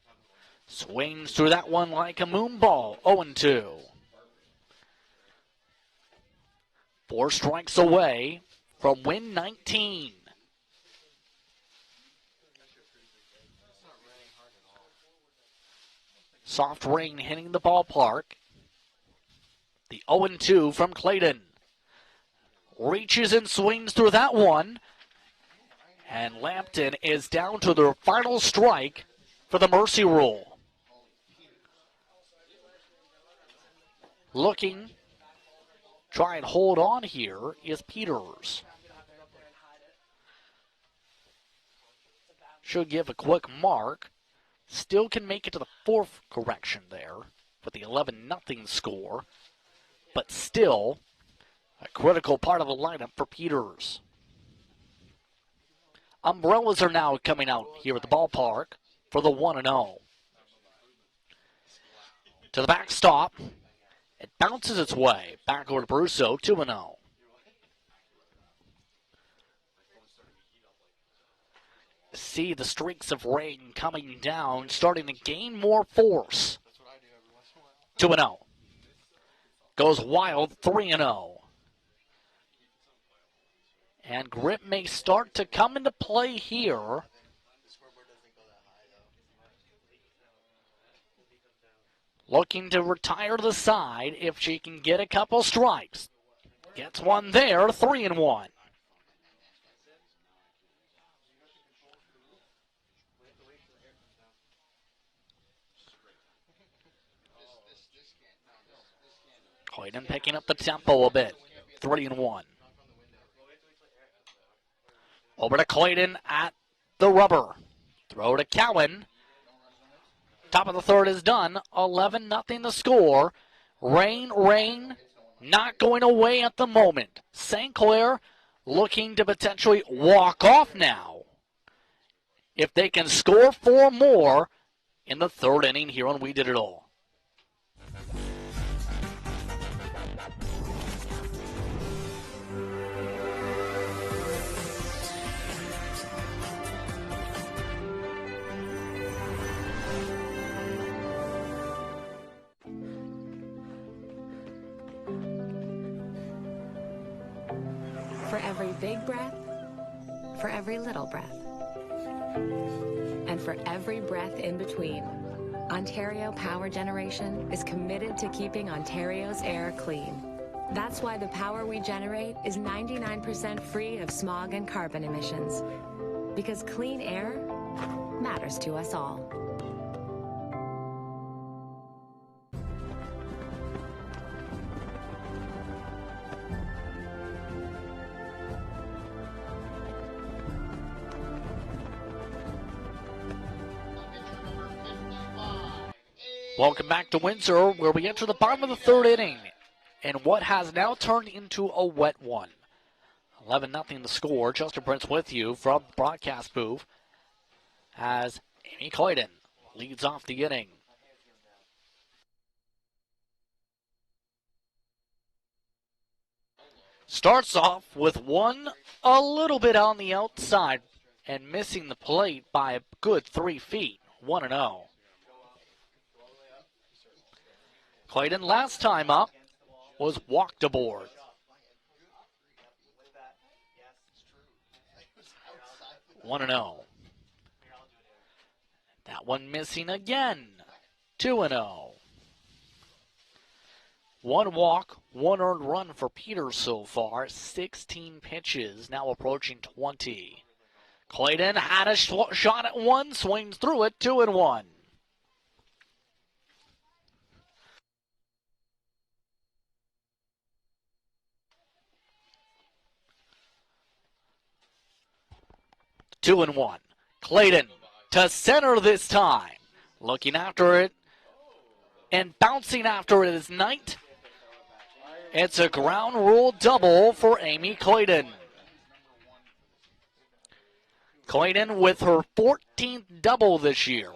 Swings through that one like a moonball, 0-2. 4 strikes away from win 19. Soft rain hitting the ballpark. The 0-2 from Clayton. Reaches and swings through that one. And Lambton is down to their final strike for the mercy rule. Looking, try and hold on here is Peters. Should give a quick mark. Still can make it to the 4th correction there with the 11-0 score. But still a critical part of the lineup for Peters. Umbrellas are now coming out here at the ballpark for the 1-0. To the backstop. It bounces its way back over to Brusso, 2-0. See the streaks of rain coming down, starting to gain more force. 2-0. Goes wild, 3-0. And grip may start to come into play here. Looking to retire the side if she can get a couple strikes. Gets one there, 3-1. Clayton picking up the tempo a bit, 3-1. Over to Clayton at the rubber. Throw to Cowan. Top of the 3rd is done. 11-0 the score. Rain, not going away at the moment. St. Clair looking to potentially walk off now. If they can score 4 more in the 3rd inning here on We Did It All. For every big breath, for every little breath, and for every breath in between, Ontario Power Generation is committed to keeping Ontario's air clean. That's why the power we generate is 99% free of smog and carbon emissions. Because clean air matters to us all. Welcome back to Windsor, where we enter the bottom of the third inning in what has now turned into a wet one. 11-0 the score. Justin Prince with you from the broadcast booth as Amy Clayton leads off the inning. Starts off with one a little bit on the outside and missing the plate by a good 3 feet. 1-0. Clayton last time up was walked aboard. One and 0. That one missing again. 2-0. One walk, one earned run for Peters so far. 16 pitches, now approaching 20. Clayton had a shot at one, swings through it. 2-1. Two and one. Clayton to center this time. Looking after it and bouncing after it is Knight. It's a ground rule double for Amy Clayton. Clayton with her 14th double this year.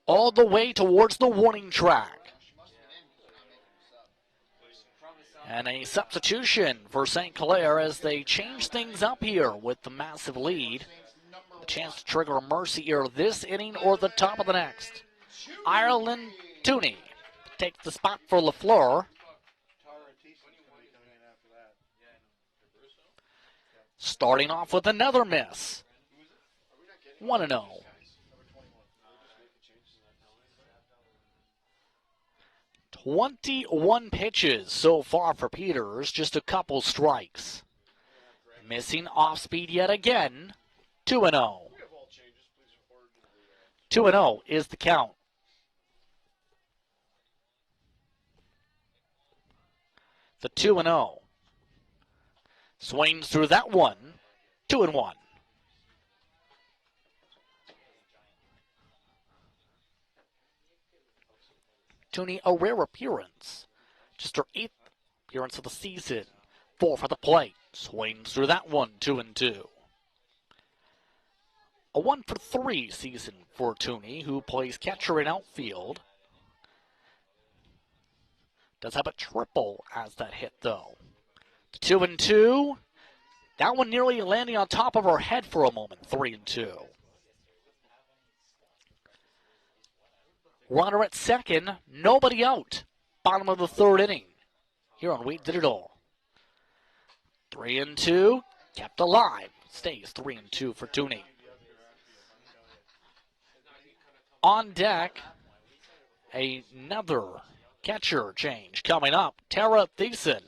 All the way towards the warning track. And a substitution for St. Clair as they change things up here with the massive lead. A chance to trigger a mercy here this inning or the top of the next. Ireland Tooney takes the spot for LaFleur. Starting off with another miss. 1-0. 21 pitches so far for Peters, just a couple strikes. Missing off speed yet again. 2-0. 2-0 is the count. The 2-0. Swings through that one. 2-1. Tooney, a rare appearance. Just her 8th appearance of the season. 4 for the plate. Swings through that one. 2-2. A 1-for-3 season for Tooney, who plays catcher in outfield. Does have a triple as that hit, though. 2-2. That one nearly landing on top of her head for a moment. 3-2. Runner at second, nobody out. Bottom of the third inning here on Wheat Digital. 3-2, kept alive. Stays 3-2 for Tooney. On deck, another catcher change coming up. Tara Thiessen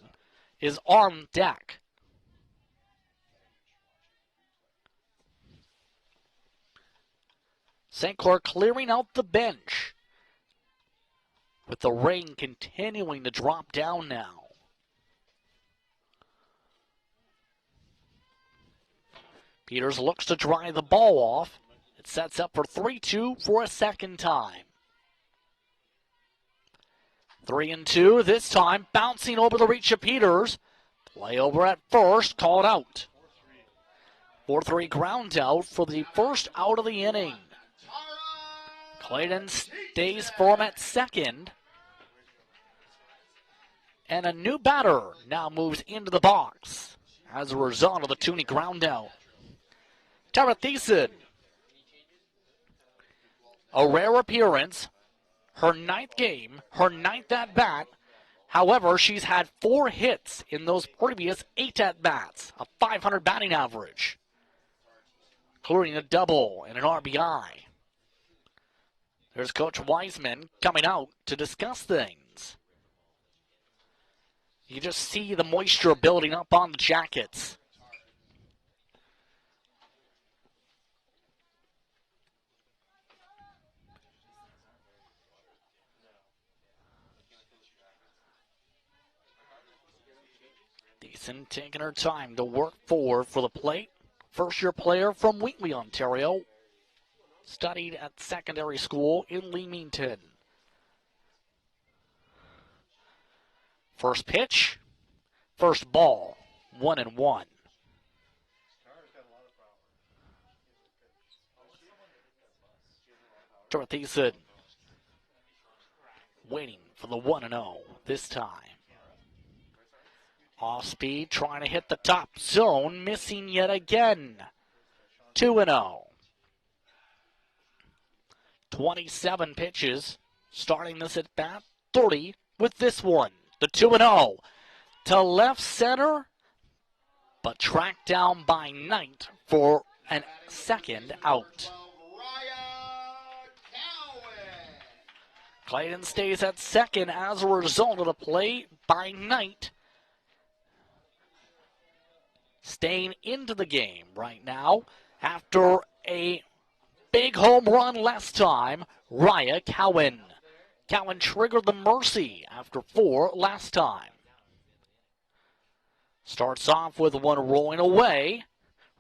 is on deck. St. Clair clearing out the bench, with the rain continuing to drop down now. Peters looks to dry the ball off. It sets up for 3-2 for a second time. 3-2 this time, bouncing over the reach of Peters. Play over at first, called out. 4-3 ground out for the first out of the inning. Clayton stays firm at second. And a new batter now moves into the box as a result of the Tooney ground out. Tara Thiessen, a rare appearance, her 9th game, her 9th at-bat. However, she's had 4 hits in those previous 8 at-bats, a .500 batting average, including a double and an RBI. There's Coach Wiseman coming out to discuss things. You just see the moisture building up on the jackets. Deason taking her time to work forward for the plate. First-year player from Wheatley, Ontario. Studied at secondary school in Leamington. First pitch, first ball, 1-1. Dorothyson waiting for the 1-0 this time. Off speed, trying to hit the top zone, missing yet again. 2-0. 27 pitches, starting this at bat, 30 with this one. The 2-0 to left center, but tracked down by Knight for a second out. Clayton stays at second as a result of the play by Knight. Staying into the game right now after a big home run last time, Raya Cowan. Cowan triggered the mercy after 4 last time. Starts off with one rolling away.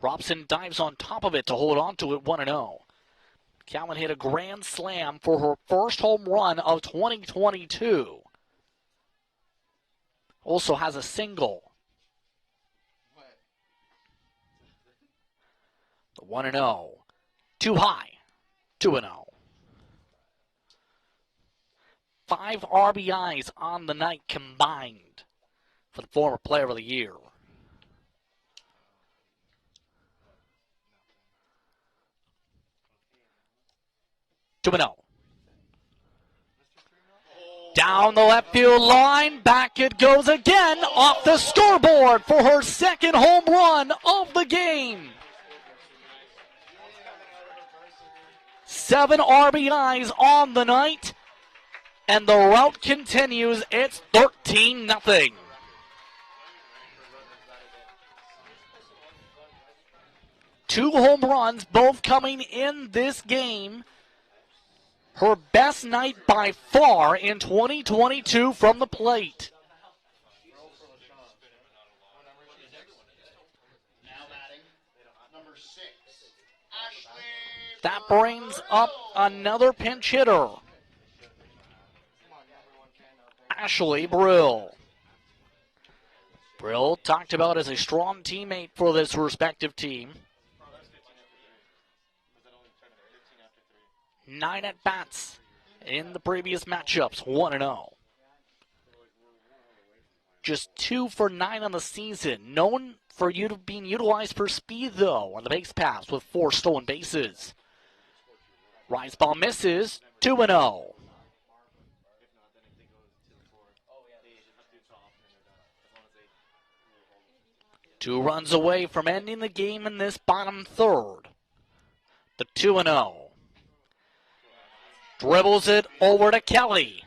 Robson dives on top of it to hold on to it 1-0. Cowan hit a grand slam for her first home run of 2022. Also has a single. The 1-0. Too high. 2-0. 5 RBIs on the night combined for the former player of the year. Down the left field line, back it goes again, off the scoreboard for her second home run of the game. 7 RBIs on the night, and the rout continues. It's 13-0. Two home runs, both coming in this game. Her best night by far in 2022 from the plate. That brings up another pinch hitter, Ashley Brill. Brill talked about as a strong teammate for this respective team. 9 at-bats in the previous matchups, 1-0. Just 2 for 9 on the season. Known for being utilized for speed, though, on the base paths with 4 stolen bases. Rise ball misses, 2-0. Two runs away from ending the game in this bottom third. The 2-0. Dribbles it over to Kelly.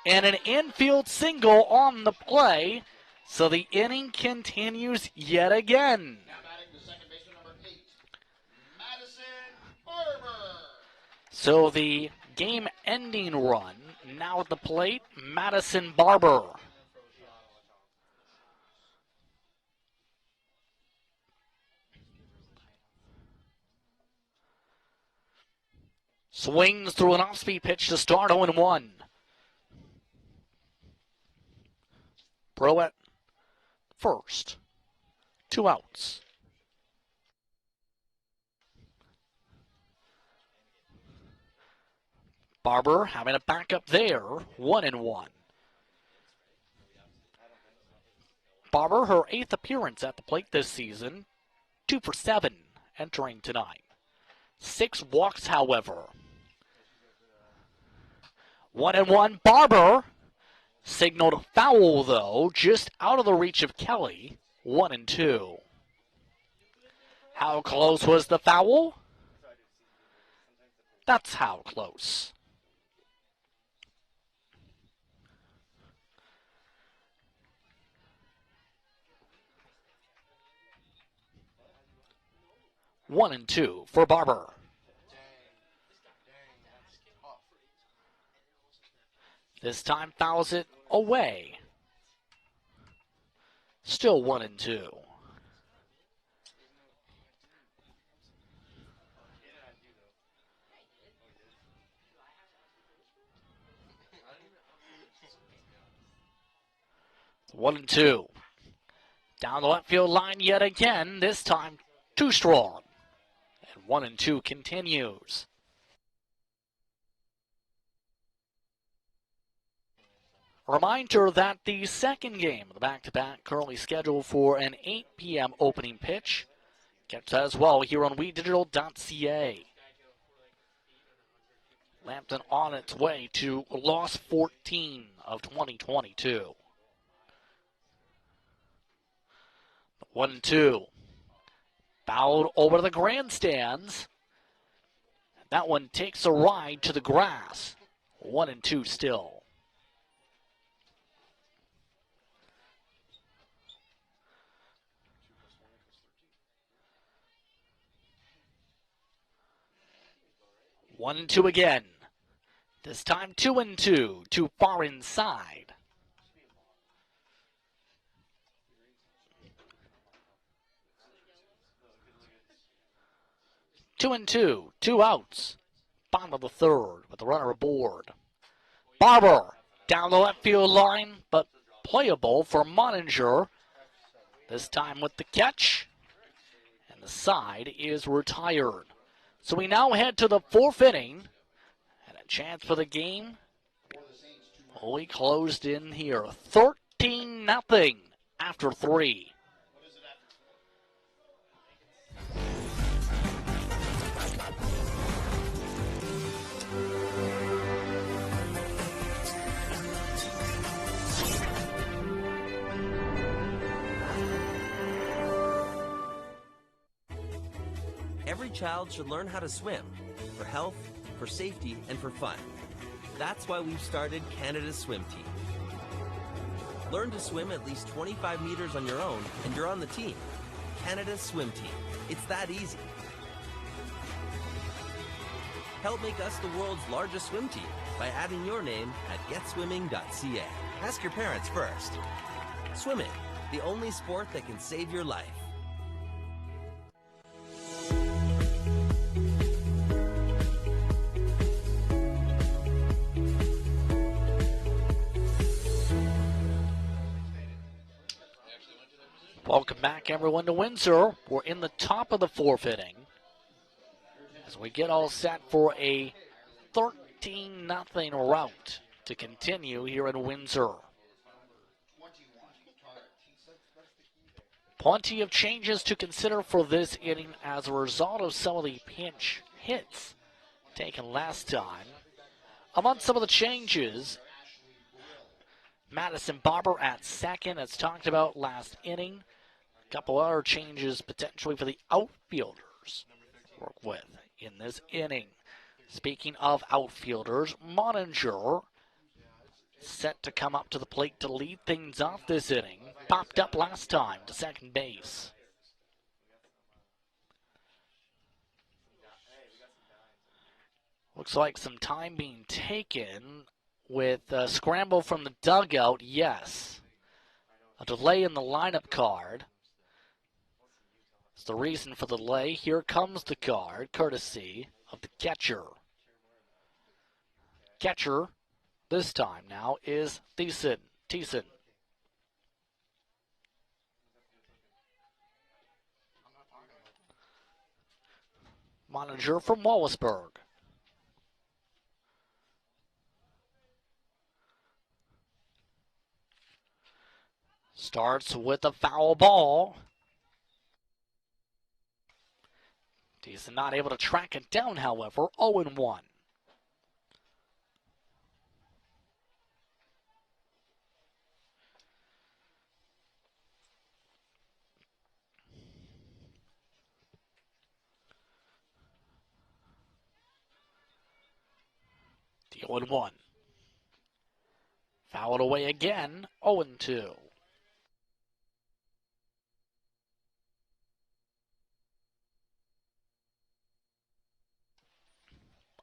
And an infield single on the play. So the inning continues yet again. Now batting the second baseman, number 8, Madison Barber. So the game-ending run now at the plate, Madison Barber. Swings through an off-speed pitch to start 0-1. Pro at first. 2 outs. Barber having a backup there. 1-1. Barber, her 8th appearance at the plate this season. 2 for 7 entering tonight. 6 walks, however. 1-1. Barber signaled a foul, though, just out of the reach of Kelly. 1-2. How close was the foul? That's how close. 1-2 for Barber. This time fouls it away. Still 1-2. One and two. Down the left field line yet again, this time too strong. And 1-2 continues. A reminder that the second game of the back-to-back currently scheduled for an 8 p.m. opening pitch. Catch that as well here on WeDigital.ca. Lambton on its way to loss 14 of 2022. 1-2. Fouled over the grandstands. That one takes a ride to the grass. 1-2 still. One and two again. This time 2-2. Too far inside. Two and two. 2 outs. Bottom of the third with the runner aboard. Barber down the left field line, but playable for Moninger. This time with the catch. And the side is retired. So we now head to the fourth inning. And a chance for the game. We closed in here. 13-0 after 3. Every child should learn how to swim for health, for safety, and for fun. That's why we've started Canada's Swim Team. Learn to swim at least 25 meters on your own, and you're on the team. Canada's Swim Team. It's that easy. Help make us the world's largest swim team by adding your name at getswimming.ca. Ask your parents first. Swimming, the only sport that can save your life. Welcome back, everyone, to Windsor. We're in the top of the fourth inning as we get all set for a 13-0 rout to continue here in Windsor. Plenty of changes to consider for this inning as a result of some of the pinch hits taken last time. Among some of the changes, Madison Barber at second, as talked about last inning. A couple other changes potentially for the outfielders to work with in this inning. Speaking of outfielders, Moninger set to come up to the plate to lead things off this inning. Popped up last time to second base. Looks like some time being taken with a scramble from the dugout, yes. A delay in the lineup card. It's the reason for the delay. Here comes the card, courtesy of the catcher. Catcher, this time now, is Thiessen. Moninger from Wallaceburg. Starts with a foul ball. Thiessen not able to track it down, however. 0-1. The 0-1. Fouled away again. 0-2.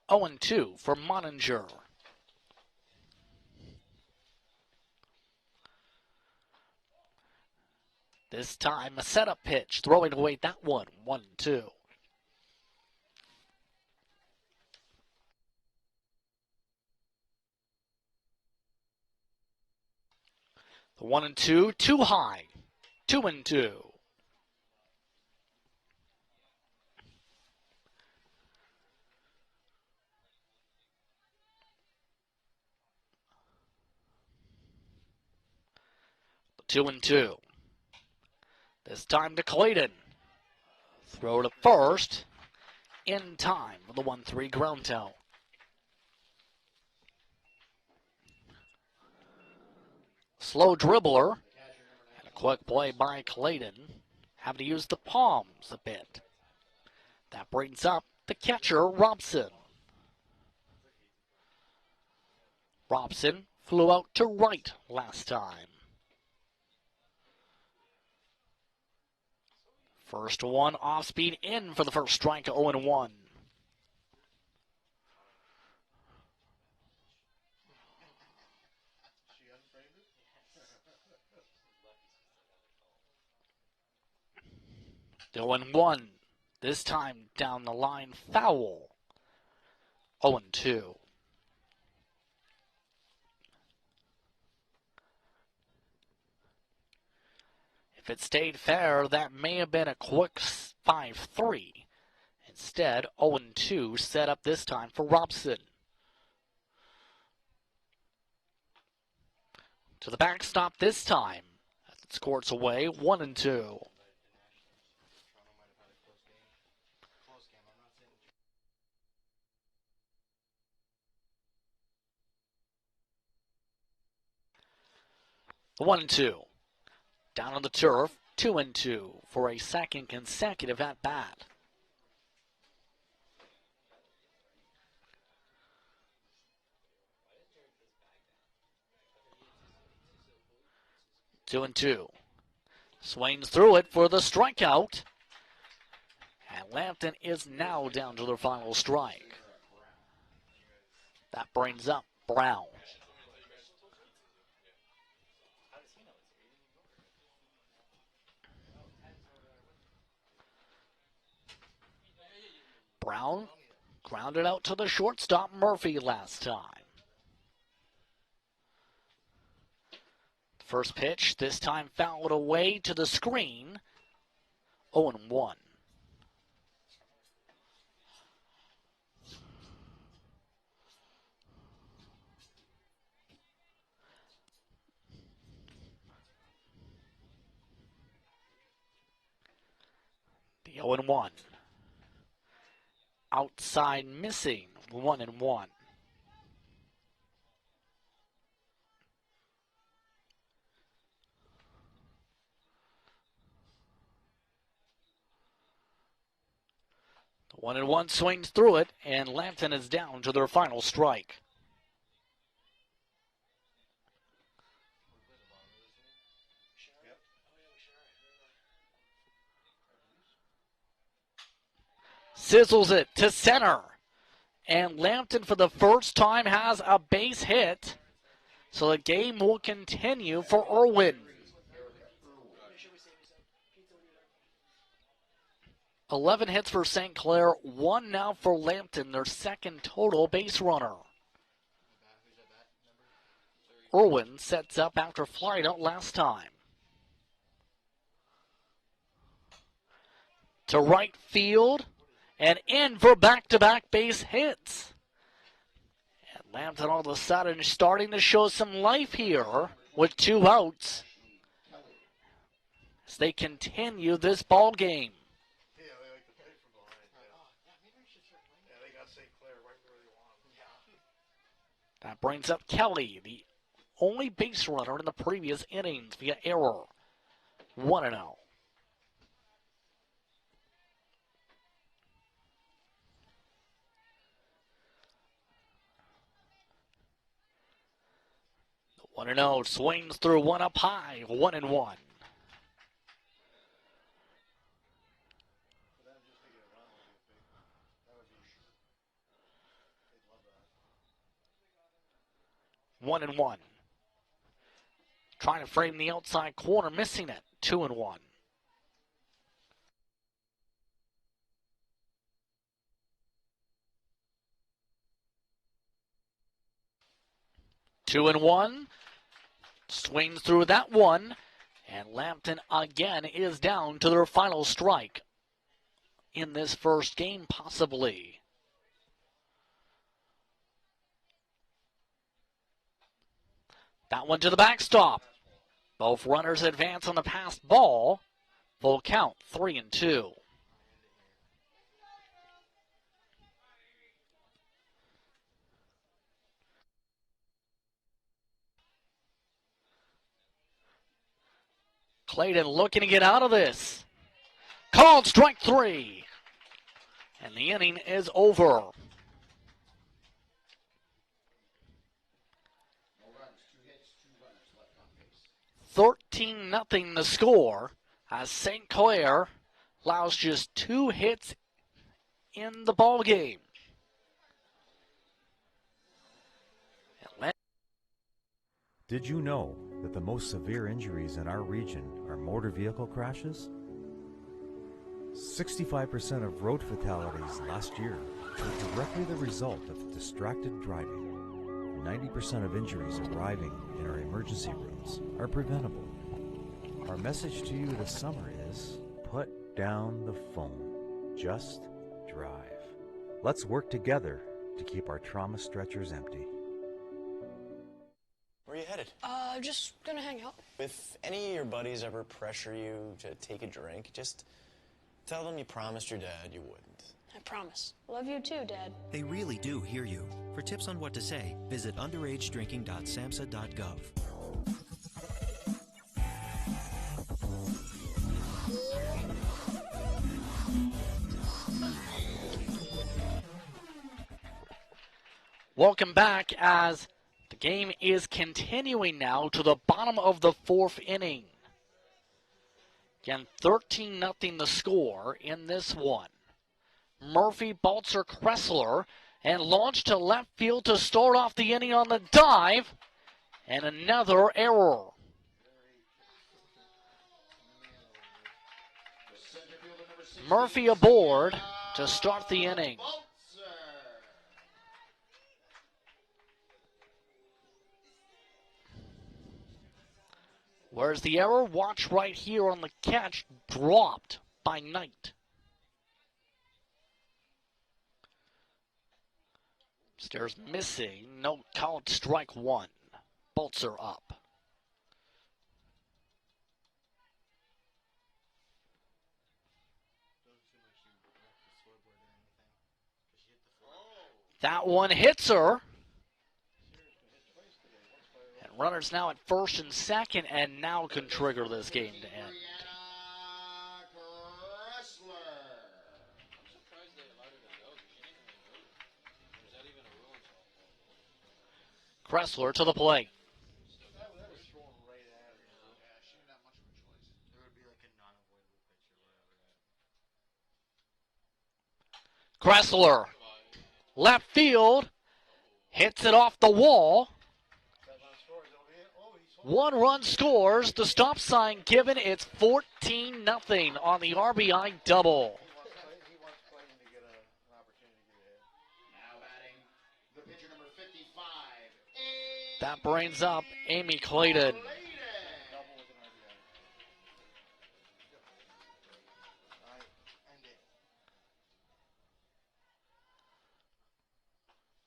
0-2 for Moninger. This time a setup pitch, throwing away that one, 1-2. The 1-2, too high, 2-2. The 2-2. This time to Clayton. Throw to first. In time for the 1-3 ground out. Slow dribbler. And a quick play by Clayton. Having to use the palms a bit. That brings up the catcher, Robson. Robson flew out to right last time. First one off speed in for the first strike, 0-1. The 0-1. This time down the line, foul. 0-2. If it stayed fair, that may have been a quick 5-3. Instead, 0-2 set up this time for Robson. To the backstop this time. It scores away, 1-2. The 1-2. Down on the turf, 2-2 for a second consecutive at-bat. Two and two. Swings through it for the strikeout. And Lambton is now down to their final strike. That brings up Brown. Brown grounded out to the shortstop Murphy last time. First pitch, this time fouled away to the screen. 0-1. The 0-1. Outside missing, 1-1. The 1-1 swings through it, and Lambton is down to their final strike. Sizzles it to center. And Lambton, for the first time, has a base hit. So the game will continue for Irwin. 11 hits for St. Clair, 1 now for Lambton, their second total base runner. Irwin sets up after flying out last time. To right field. And in for back-to-back base hits. And Lambton all of a sudden starting to show some life here with 2 outs as they continue this ball game. That brings up Kelly, the only base runner in the previous innings via error. 1-0. The 1-0 swings through one up high, 1-1. 1-1. Trying to frame the outside corner, missing it. 2-1. 2-1. Swings through that one. And Lambton again is down to their final strike in this first game, possibly. That one to the backstop. Both runners advance on the passed ball. Full count, 3-2. Clayton looking to get out of this. Called strike 3. And the inning is over. 13-0 the score as St. Clair allows just 2 hits in the ball game. Did you know that the most severe injuries in our region are motor vehicle crashes? 65% of road fatalities last year were directly the result of distracted driving. 90% of injuries arriving in our emergency rooms are preventable. Our message to you this summer is, put down the phone. Just drive. Let's work together to keep our trauma stretchers empty. Where are you headed? Just gonna hang out. If any of your buddies ever pressure you to take a drink, just tell them you promised your dad you wouldn't. I promise. Love you too, Dad. They really do hear you. For tips on what to say, visit underagedrinking.samhsa.gov. Welcome back as the game is continuing now to the bottom of the 4th inning. Again, 13-0 the score in this one. Murphy, Baltzer, Kressler, and launched to left field to start off the inning on the dive, and another error. Murphy aboard to start the inning. Where's the error? Watch right here on the catch, dropped by Knight. Stairs missing, no count, strike 1. Baltzer up. That one hits her. And runners now at first and second, and now can trigger this game to end. Kressler to the plate. Kressler, left field, hits it off the wall. 1 run scores, the stop sign given, it's 14-0 on the RBI double. That brings up Amy Clayton.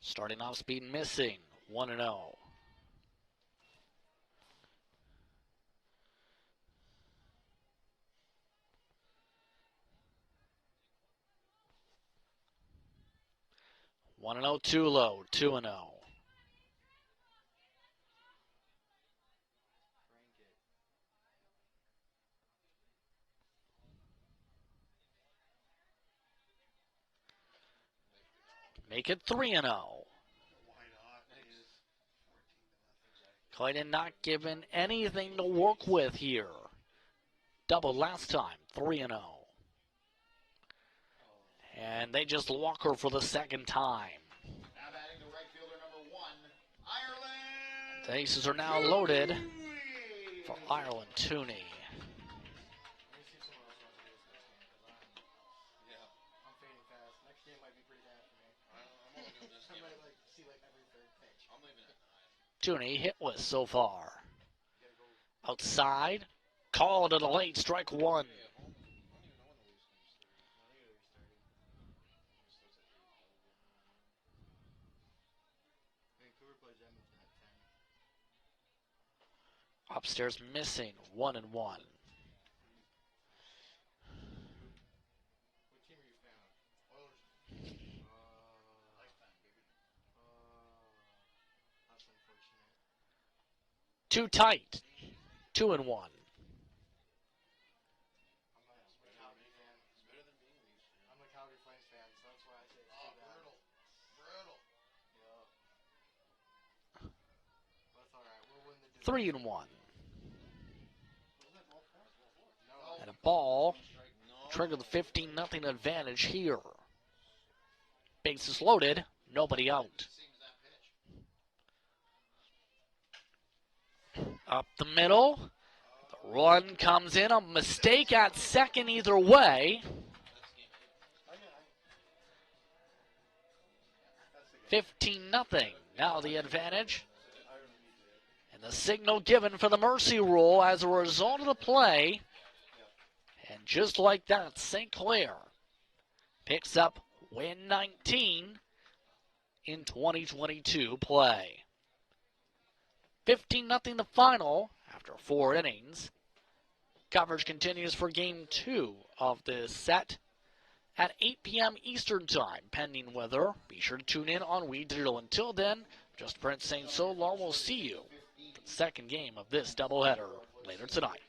Starting off speed missing, 1-0. One and 0, too low, 2-0. Make it 3-0. Clayton not given anything to work with here. Double last time, 3-0. And they just walk her for the second time. Now batting the right fielder, number 1, Ireland The aces are now loaded for Ireland Tooney. Tooney hitless so far. Outside, called it a late strike one. Upstairs missing 1-1. Too tight. 2-1. Brutal. 3-1. And a ball triggered the 15-0 advantage here. Bases loaded, nobody out. Up the middle, the run comes in, a mistake at second either way. 15-0, now the advantage. And the signal given for the mercy rule as a result of the play. And just like that, St. Clair picks up win 19 in 2022 play. 15-0 the final after 4 innings. Coverage continues for Game 2 of this set at 8 p.m. Eastern Time, pending weather. Be sure to tune in on We Digital. Until then, just Brent saying so long. We'll see you for the second game of this doubleheader later tonight.